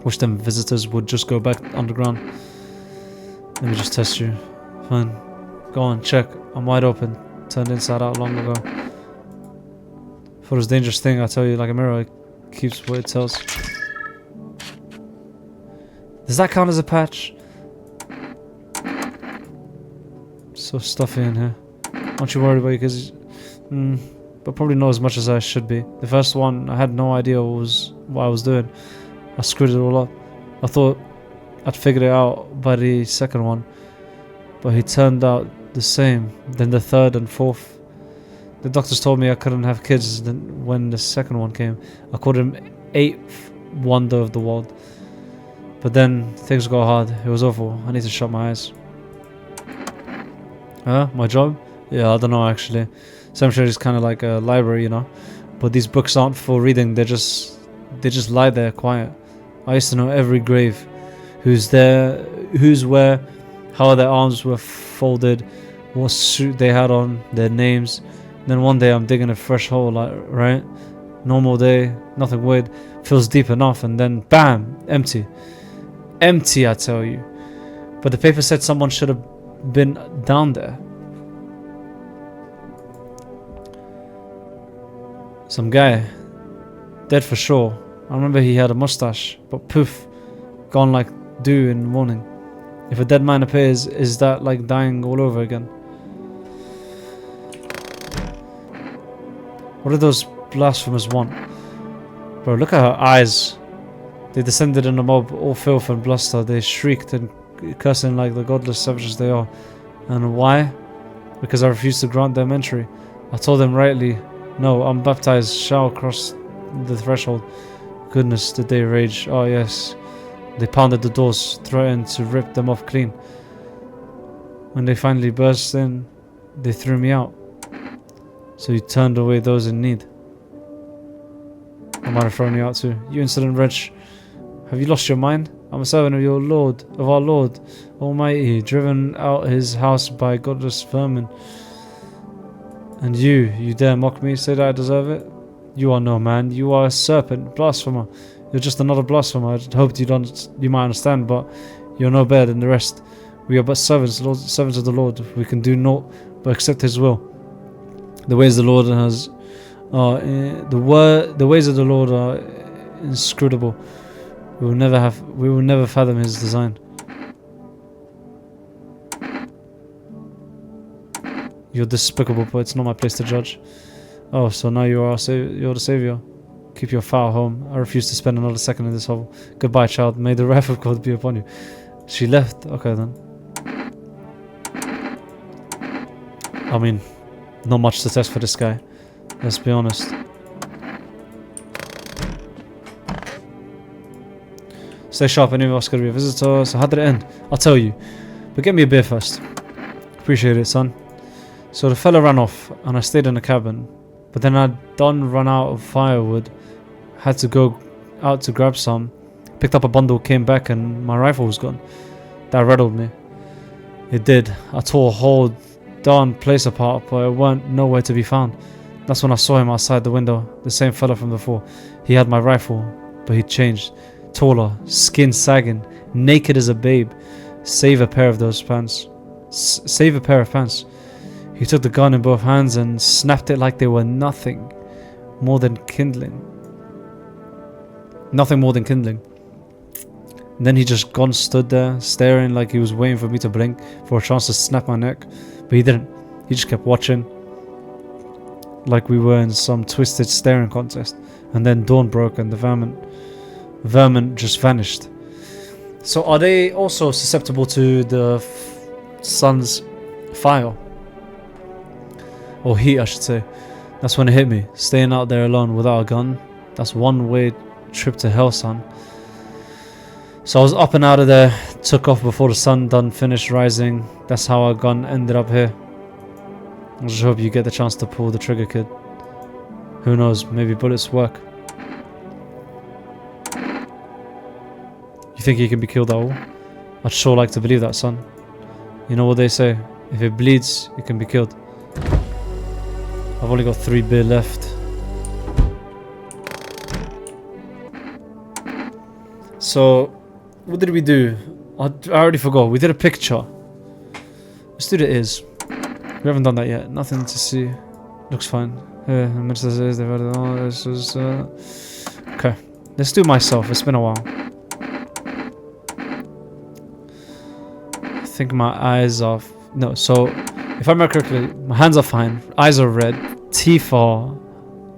Wish them visitors would just go back underground. Let me just test you. Fine. Go on, check. I'm wide open. Turned inside out long ago. For this dangerous thing, I tell you, like a mirror, it keeps what it tells. Does that count as a patch? So stuffy in here. Aren't you worried about your kids? But probably not as much as I should be. The first one, I had no idea what I was doing. I screwed it all up. I thought I'd figured it out by the second one, but he turned out the same. Then the third and fourth. The doctors told me I couldn't have kids when the second one came. I called him eighth wonder of the world. But then things got hard. It was awful. I need to shut my eyes. My job? Yeah, I don't know actually. Cemetery is kind of like a library, you know. But these books aren't for reading. They just lie there quiet. I used to know every grave, who's there, who's where, how their arms were folded, what suit they had on, their names. Then one day I'm digging a fresh hole, like, right? Normal day, nothing weird, feels deep enough, and then bam, empty. Empty, I tell you. But the paper said someone should have been down there. Some guy, dead for sure. I remember he had a mustache, but poof, gone like dew in the morning. If a dead man appears, is that like dying all over again? What do those blasphemers want? Bro, look at her eyes. They descended in a mob, all filth and bluster. They shrieked and cursing like the godless savages they are. And why? Because I refused to grant them entry. I told them rightly, no, unbaptized shall cross the threshold. Goodness, did they rage? Oh yes. They pounded the doors, threatened to rip them off clean. When they finally burst in, they threw me out. So you turned away those in need. I might have thrown you out too. You insolent wretch. Have you lost your mind? I'm a servant of your Lord, of our Lord Almighty, driven out his house by godless vermin. And you dare mock me, say that I deserve it? You are no man, you are a serpent, blasphemer. You're just another blasphemer. I hoped you might understand, but you're no better than the rest. We are but servants of the Lord. We can do naught but accept his will. The ways of the Lord are inscrutable. We will never fathom his design. You're despicable, but it's not my place to judge. Oh, so now you're the savior. Keep your foul home. I refuse to spend another second in this hovel. Goodbye, child. May the wrath of God be upon you. She left. Okay, then. I mean, not much to test for this guy. Let's be honest. Stay sharp. I knew I was going to be a visitor. So how did it end? I'll tell you. But get me a beer first. Appreciate it, son. So the fella ran off, and I stayed in the cabin. But then I'd done run out of firewood. Had to go out to grab some. Picked up a bundle, came back, and my rifle was gone. That rattled me. It did. I tore a whole darn place apart, but it weren't nowhere to be found. That's when I saw him outside the window. The same fella from before. He had my rifle, but he'd changed. Taller, skin sagging, naked as a babe. Save a pair of those pants. Save a pair of pants. He took the gun in both hands and snapped it like they were nothing more than kindling. Nothing more than kindling. And then he just gone stood there, staring like he was waiting for me to blink for a chance to snap my neck. But he didn't. He just kept watching. Like we were in some twisted staring contest. And then dawn broke and the vermin just vanished. So are they also susceptible to the sun's fire? Or heat, I should say. That's when it hit me. Staying out there alone without a gun. That's one way trip to hell, son. So I was up and out of there. Took off before the sun done finished rising. That's how our gun ended up here. I just hope you get the chance to pull the trigger, kid. Who knows, maybe bullets work. You think he can be killed at all? I'd sure like to believe that, son. You know what they say, if it bleeds, it can be killed. I've only got 3 beer left. So, what did we do? I already forgot. We did a picture. Let's do the is. We haven't done that yet. Nothing to see. Looks fine. Yeah, okay. Let's do myself. It's been a while. I think my eyes are... No, so... If I remember correctly, my hands are fine. Eyes are red. Teeth are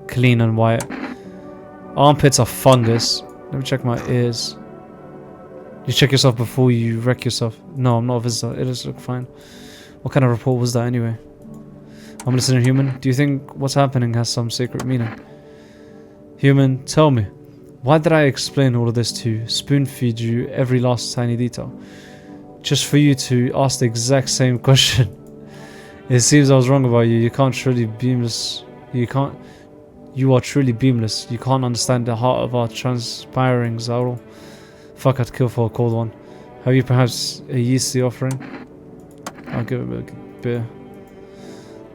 clean and white. Armpits are fungus. Let me check my ears. You check yourself before you wreck yourself. No, I'm not a visitor. It does look fine. What kind of report was that anyway? I'm listening, human. Do you think what's happening has some secret meaning? Human, tell me. Why did I explain all of this to you? Spoon feed you every last tiny detail. Just for you to ask the exact same question. It seems I was wrong about you. You can't truly beamless. You are truly beamless. You can't understand the heart of our transpiring Zauro. Fuck, I'd kill for a cold one. Have you perhaps a yeasty offering? I'll give him a beer.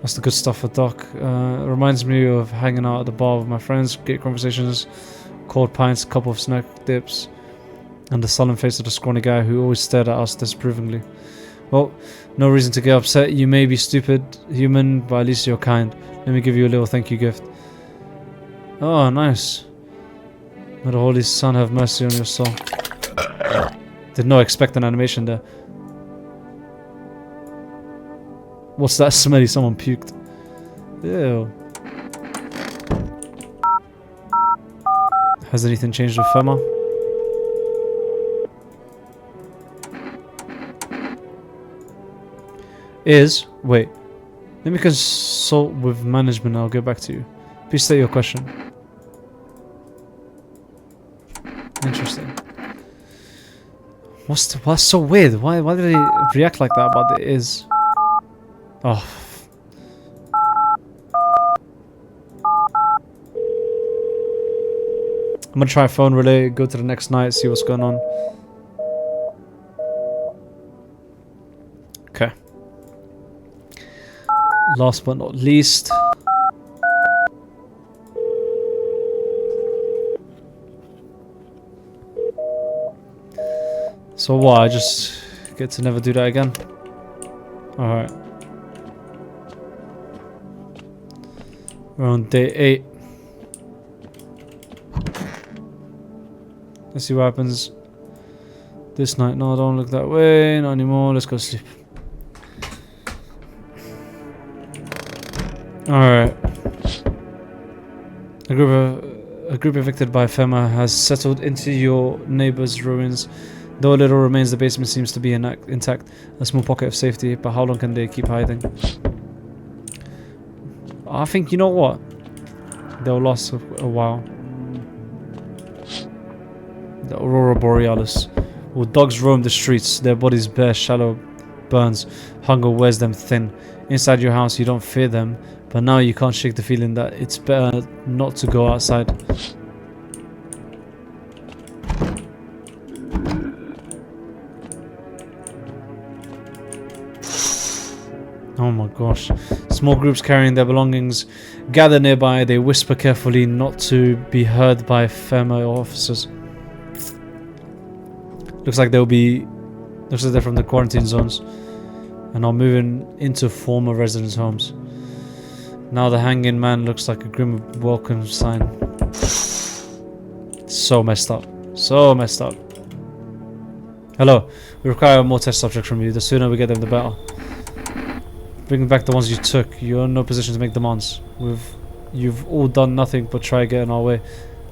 That's the good stuff for Doc. Reminds me of hanging out at the bar with my friends, great conversations, cold pints, couple of snack dips, and the sullen face of the scrawny guy who always stared at us disapprovingly. Well, no reason to get upset. You may be stupid, human, but at least you're kind. Let me give you a little thank you gift. Oh, nice. May the Holy Sun have mercy on your soul. Did not expect an animation there. What's that smelly? Someone puked. Ew. Has anything changed with Fema? Wait. Let me consult with management. I'll get back to you. Please state your question. Interesting. What's so weird? Why did they react like that about the is? Oh. I'm gonna try phone relay, go to the next night, see what's going on. Okay. Last but not least. So what, I just get to never do that again? Alright. We're on day 8. Let's see what happens this night. No, don't look that way. Not anymore. Let's go sleep. Alright. A group evicted by FEMA has settled into your neighbor's ruins. Though little remains, the basement seems to be intact. A small pocket of safety, but how long can they keep hiding? I think, you know what? They'll last a while. The Aurora Borealis. Well, dogs roam the streets, their bodies bear shallow burns. Hunger wears them thin. Inside your house, you don't fear them, but now you can't shake the feeling that it's better not to go outside. Oh my gosh. Small groups carrying their belongings gather nearby. They whisper carefully, not to be heard by FEMA officers. Looks like they'll be... Looks like they're from the quarantine zones and are moving into former residents' homes. Now the hanging man looks like a grim welcome sign. So messed up. So messed up. Hello. We require more test subjects from you. The sooner we get them, the better. Bring back the ones you took. You're in no position to make demands. You've all done nothing but try to get in our way.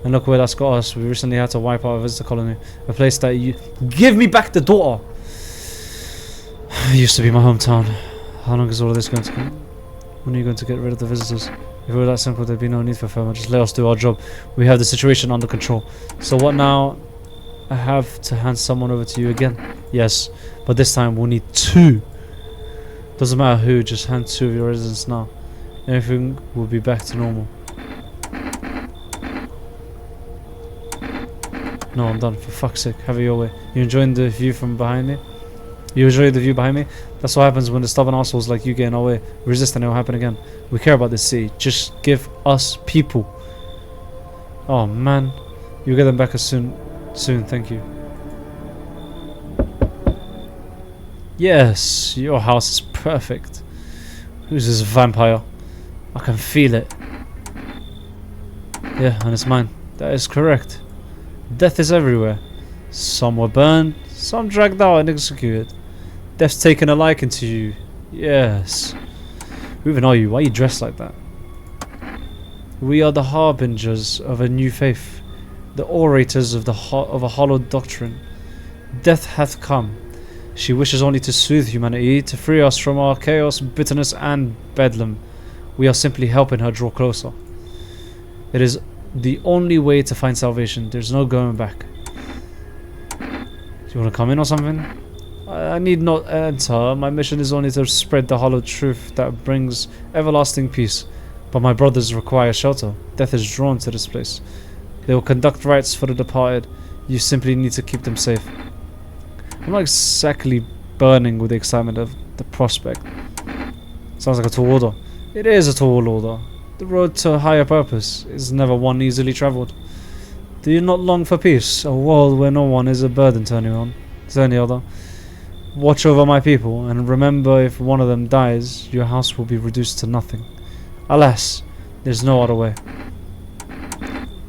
And look where that's got us. We recently had to wipe out a visitor colony. A place that you... Give me back the daughter! It used to be my hometown. How long is all of this going to take? When are you going to get rid of the visitors? If it were that simple, there'd be no need for FEMA. Just let us do our job. We have the situation under control. So what now? I have to hand someone over to you again. Yes, but this time we'll need 2. Doesn't matter who, just hand 2 of your residents now. Everything will be back to normal. No, I'm done. For fuck's sake, have it your way. You enjoying the view from behind me? You enjoy the view behind me? That's what happens when the stubborn assholes like you get in our way. Resist and it will happen again. We care about this city. Just give us people. Oh man. You'll get them back as soon, thank you. Yes, your house is perfect. Who's this vampire? I can feel it. Yeah, and it's mine. That is correct. Death is everywhere. Some were burned, some dragged out and executed. Death's taken a liking to you. Yes. Who even are you? Why are you dressed like that? We are the harbingers of a new faith, the orators of a hollow doctrine. Death hath come. She wishes only to soothe humanity, to free us from our chaos, bitterness, and bedlam. We are simply helping her draw closer. It is the only way to find salvation. There's no going back. Do you want to come in or something? I need not enter. My mission is only to spread the hollow truth that brings everlasting peace. But my brothers require shelter. Death is drawn to this place. They will conduct rites for the departed. You simply need to keep them safe. I'm not exactly burning with the excitement of the prospect. Sounds like a tall order. It is a tall order. The road to a higher purpose is never one easily travelled. Do you not long for peace? A world where no one is a burden to any other. Watch over my people, and remember, if one of them dies, your house will be reduced to nothing. Alas, there's no other way.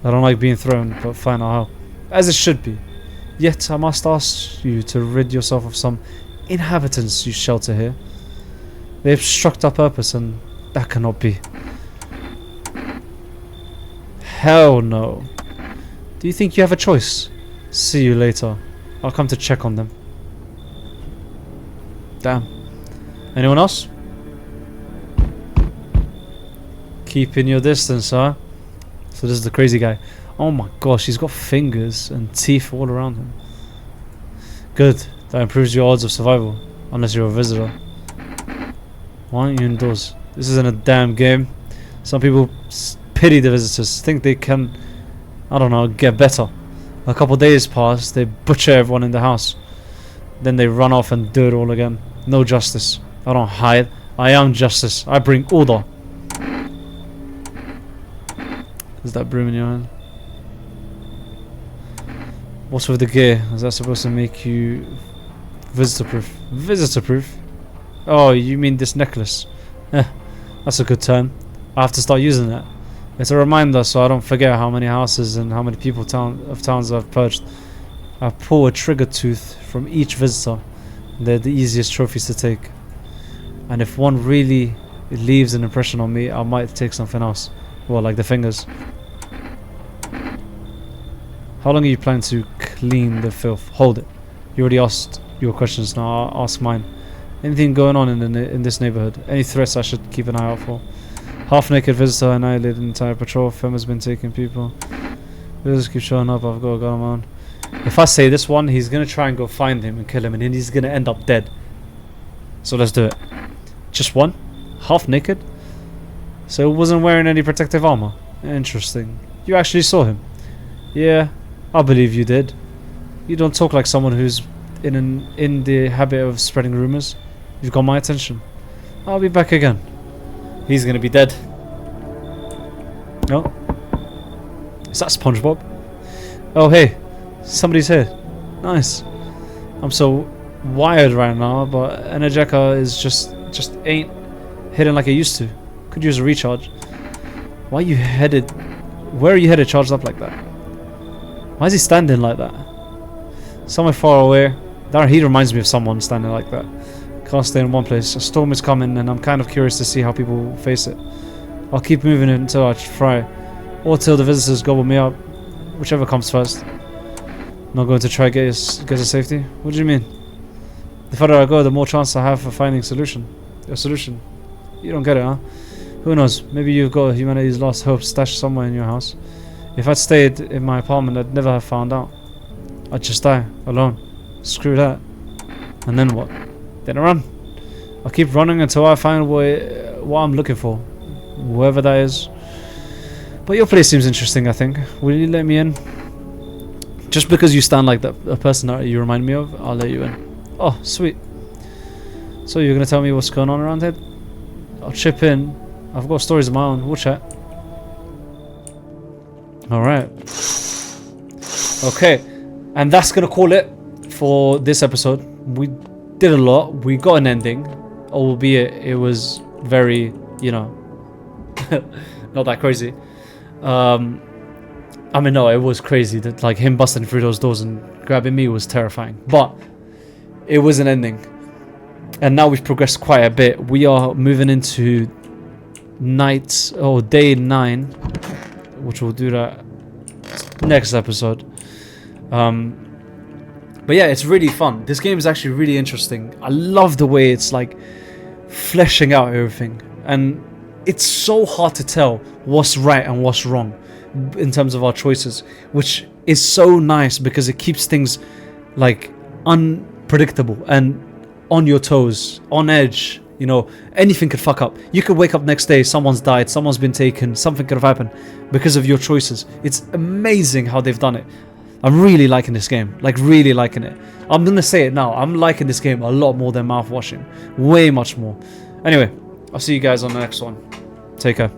I don't like being thrown, but fine, I'll help. As it should be. Yet I must ask you to rid yourself of some inhabitants you shelter here. They obstruct our purpose, and that cannot be. Hell no. Do you think you have a choice? See you later. I'll come to check on them. Damn. Anyone else? Keeping your distance, huh? So this is the crazy guy. Oh my gosh, he's got fingers and teeth all around him. Good. That improves your odds of survival. Unless you're a visitor. Why aren't you indoors? This isn't a damn game. Some people pity the visitors. Think they can, I don't know, get better. A couple days pass, they butcher everyone in the house. Then they run off and do it all again. No justice. I don't hide. I am justice. I bring order. Is that broom in your hand? What's with the gear? Is that supposed to make you visitor proof? Visitor proof? Oh, you mean this necklace? Eh, that's a good term. I have to start using that. It's a reminder so I don't forget how many houses and how many people towns I've purged. I pull a trigger tooth from each visitor. They're the easiest trophies to take. And if one really leaves an impression on me, I might take something else. Well, like the fingers. How long are you planning to clean the filth? Hold it. You already asked your questions, now I'll ask mine. Anything going on in this neighborhood? Any threats I should keep an eye out for? Half-naked visitor annihilated entire patrol. FEMA's been taking people. Visitors keep showing up. I've got a gun on. If I say this one, he's gonna try and go find him and kill him, and then he's gonna end up dead. So let's do it. Just one? Half-naked? So he wasn't wearing any protective armor. Interesting. You actually saw him? Yeah, I believe you did. You don't talk like someone who's in the habit of spreading rumors. You've got my attention. I'll be back again. He's gonna be dead. Oh. Is that SpongeBob? Oh hey, somebody's here. Nice. I'm so wired right now, but Energeca is just ain't hitting like it used to. Could use a recharge. Why are you headed? Where are you headed charged up like that? Why is he standing like that? Somewhere far away. He reminds me of someone standing like that. Can't stay in one place. A storm is coming and I'm kind of curious to see how people face it. I'll keep moving until I try. Or till the visitors gobble me up. Whichever comes first. Not going to try get us to safety? What do you mean? The further I go, the more chance I have for finding a solution. You don't get it, huh? Who knows? Maybe you've got humanity's last hope stashed somewhere in your house. If I'd stayed in my apartment, I'd never have found out. I'd just die, alone. Screw that. And then what? Then I run. I'll keep running until I find what I'm looking for. Whoever that is. But your place seems interesting, I think. Will you let me in? Just because you stand like that, a person that you remind me of, I'll let you in. Oh, sweet. So you're going to tell me what's going on around here? I'll chip in. I've got stories of my own. We'll chat. Alright. Okay. And that's going to call it for this episode. We did a lot. We got an ending. Albeit it was very, you know, not that crazy. I mean, no, it was crazy. That, like, him busting through those doors and grabbing me was terrifying. But it was an ending. And now we've progressed quite a bit. We are moving into day 9, which we'll do that next episode. But yeah, it's really fun. This game is actually really interesting. I love the way it's like fleshing out everything, and it's so hard to tell what's right and what's wrong in terms of our choices, which is so nice because it keeps things like unpredictable and on your toes, on edge. You know, anything could fuck up. You could wake up next day, someone's died, someone's been taken, something could have happened because of your choices. It's amazing how they've done it. I'm really liking this game, like really liking it. I'm gonna say it now, I'm liking this game a lot more than mouthwashing, way much more. Anyway, I'll see you guys on the next one. Take care.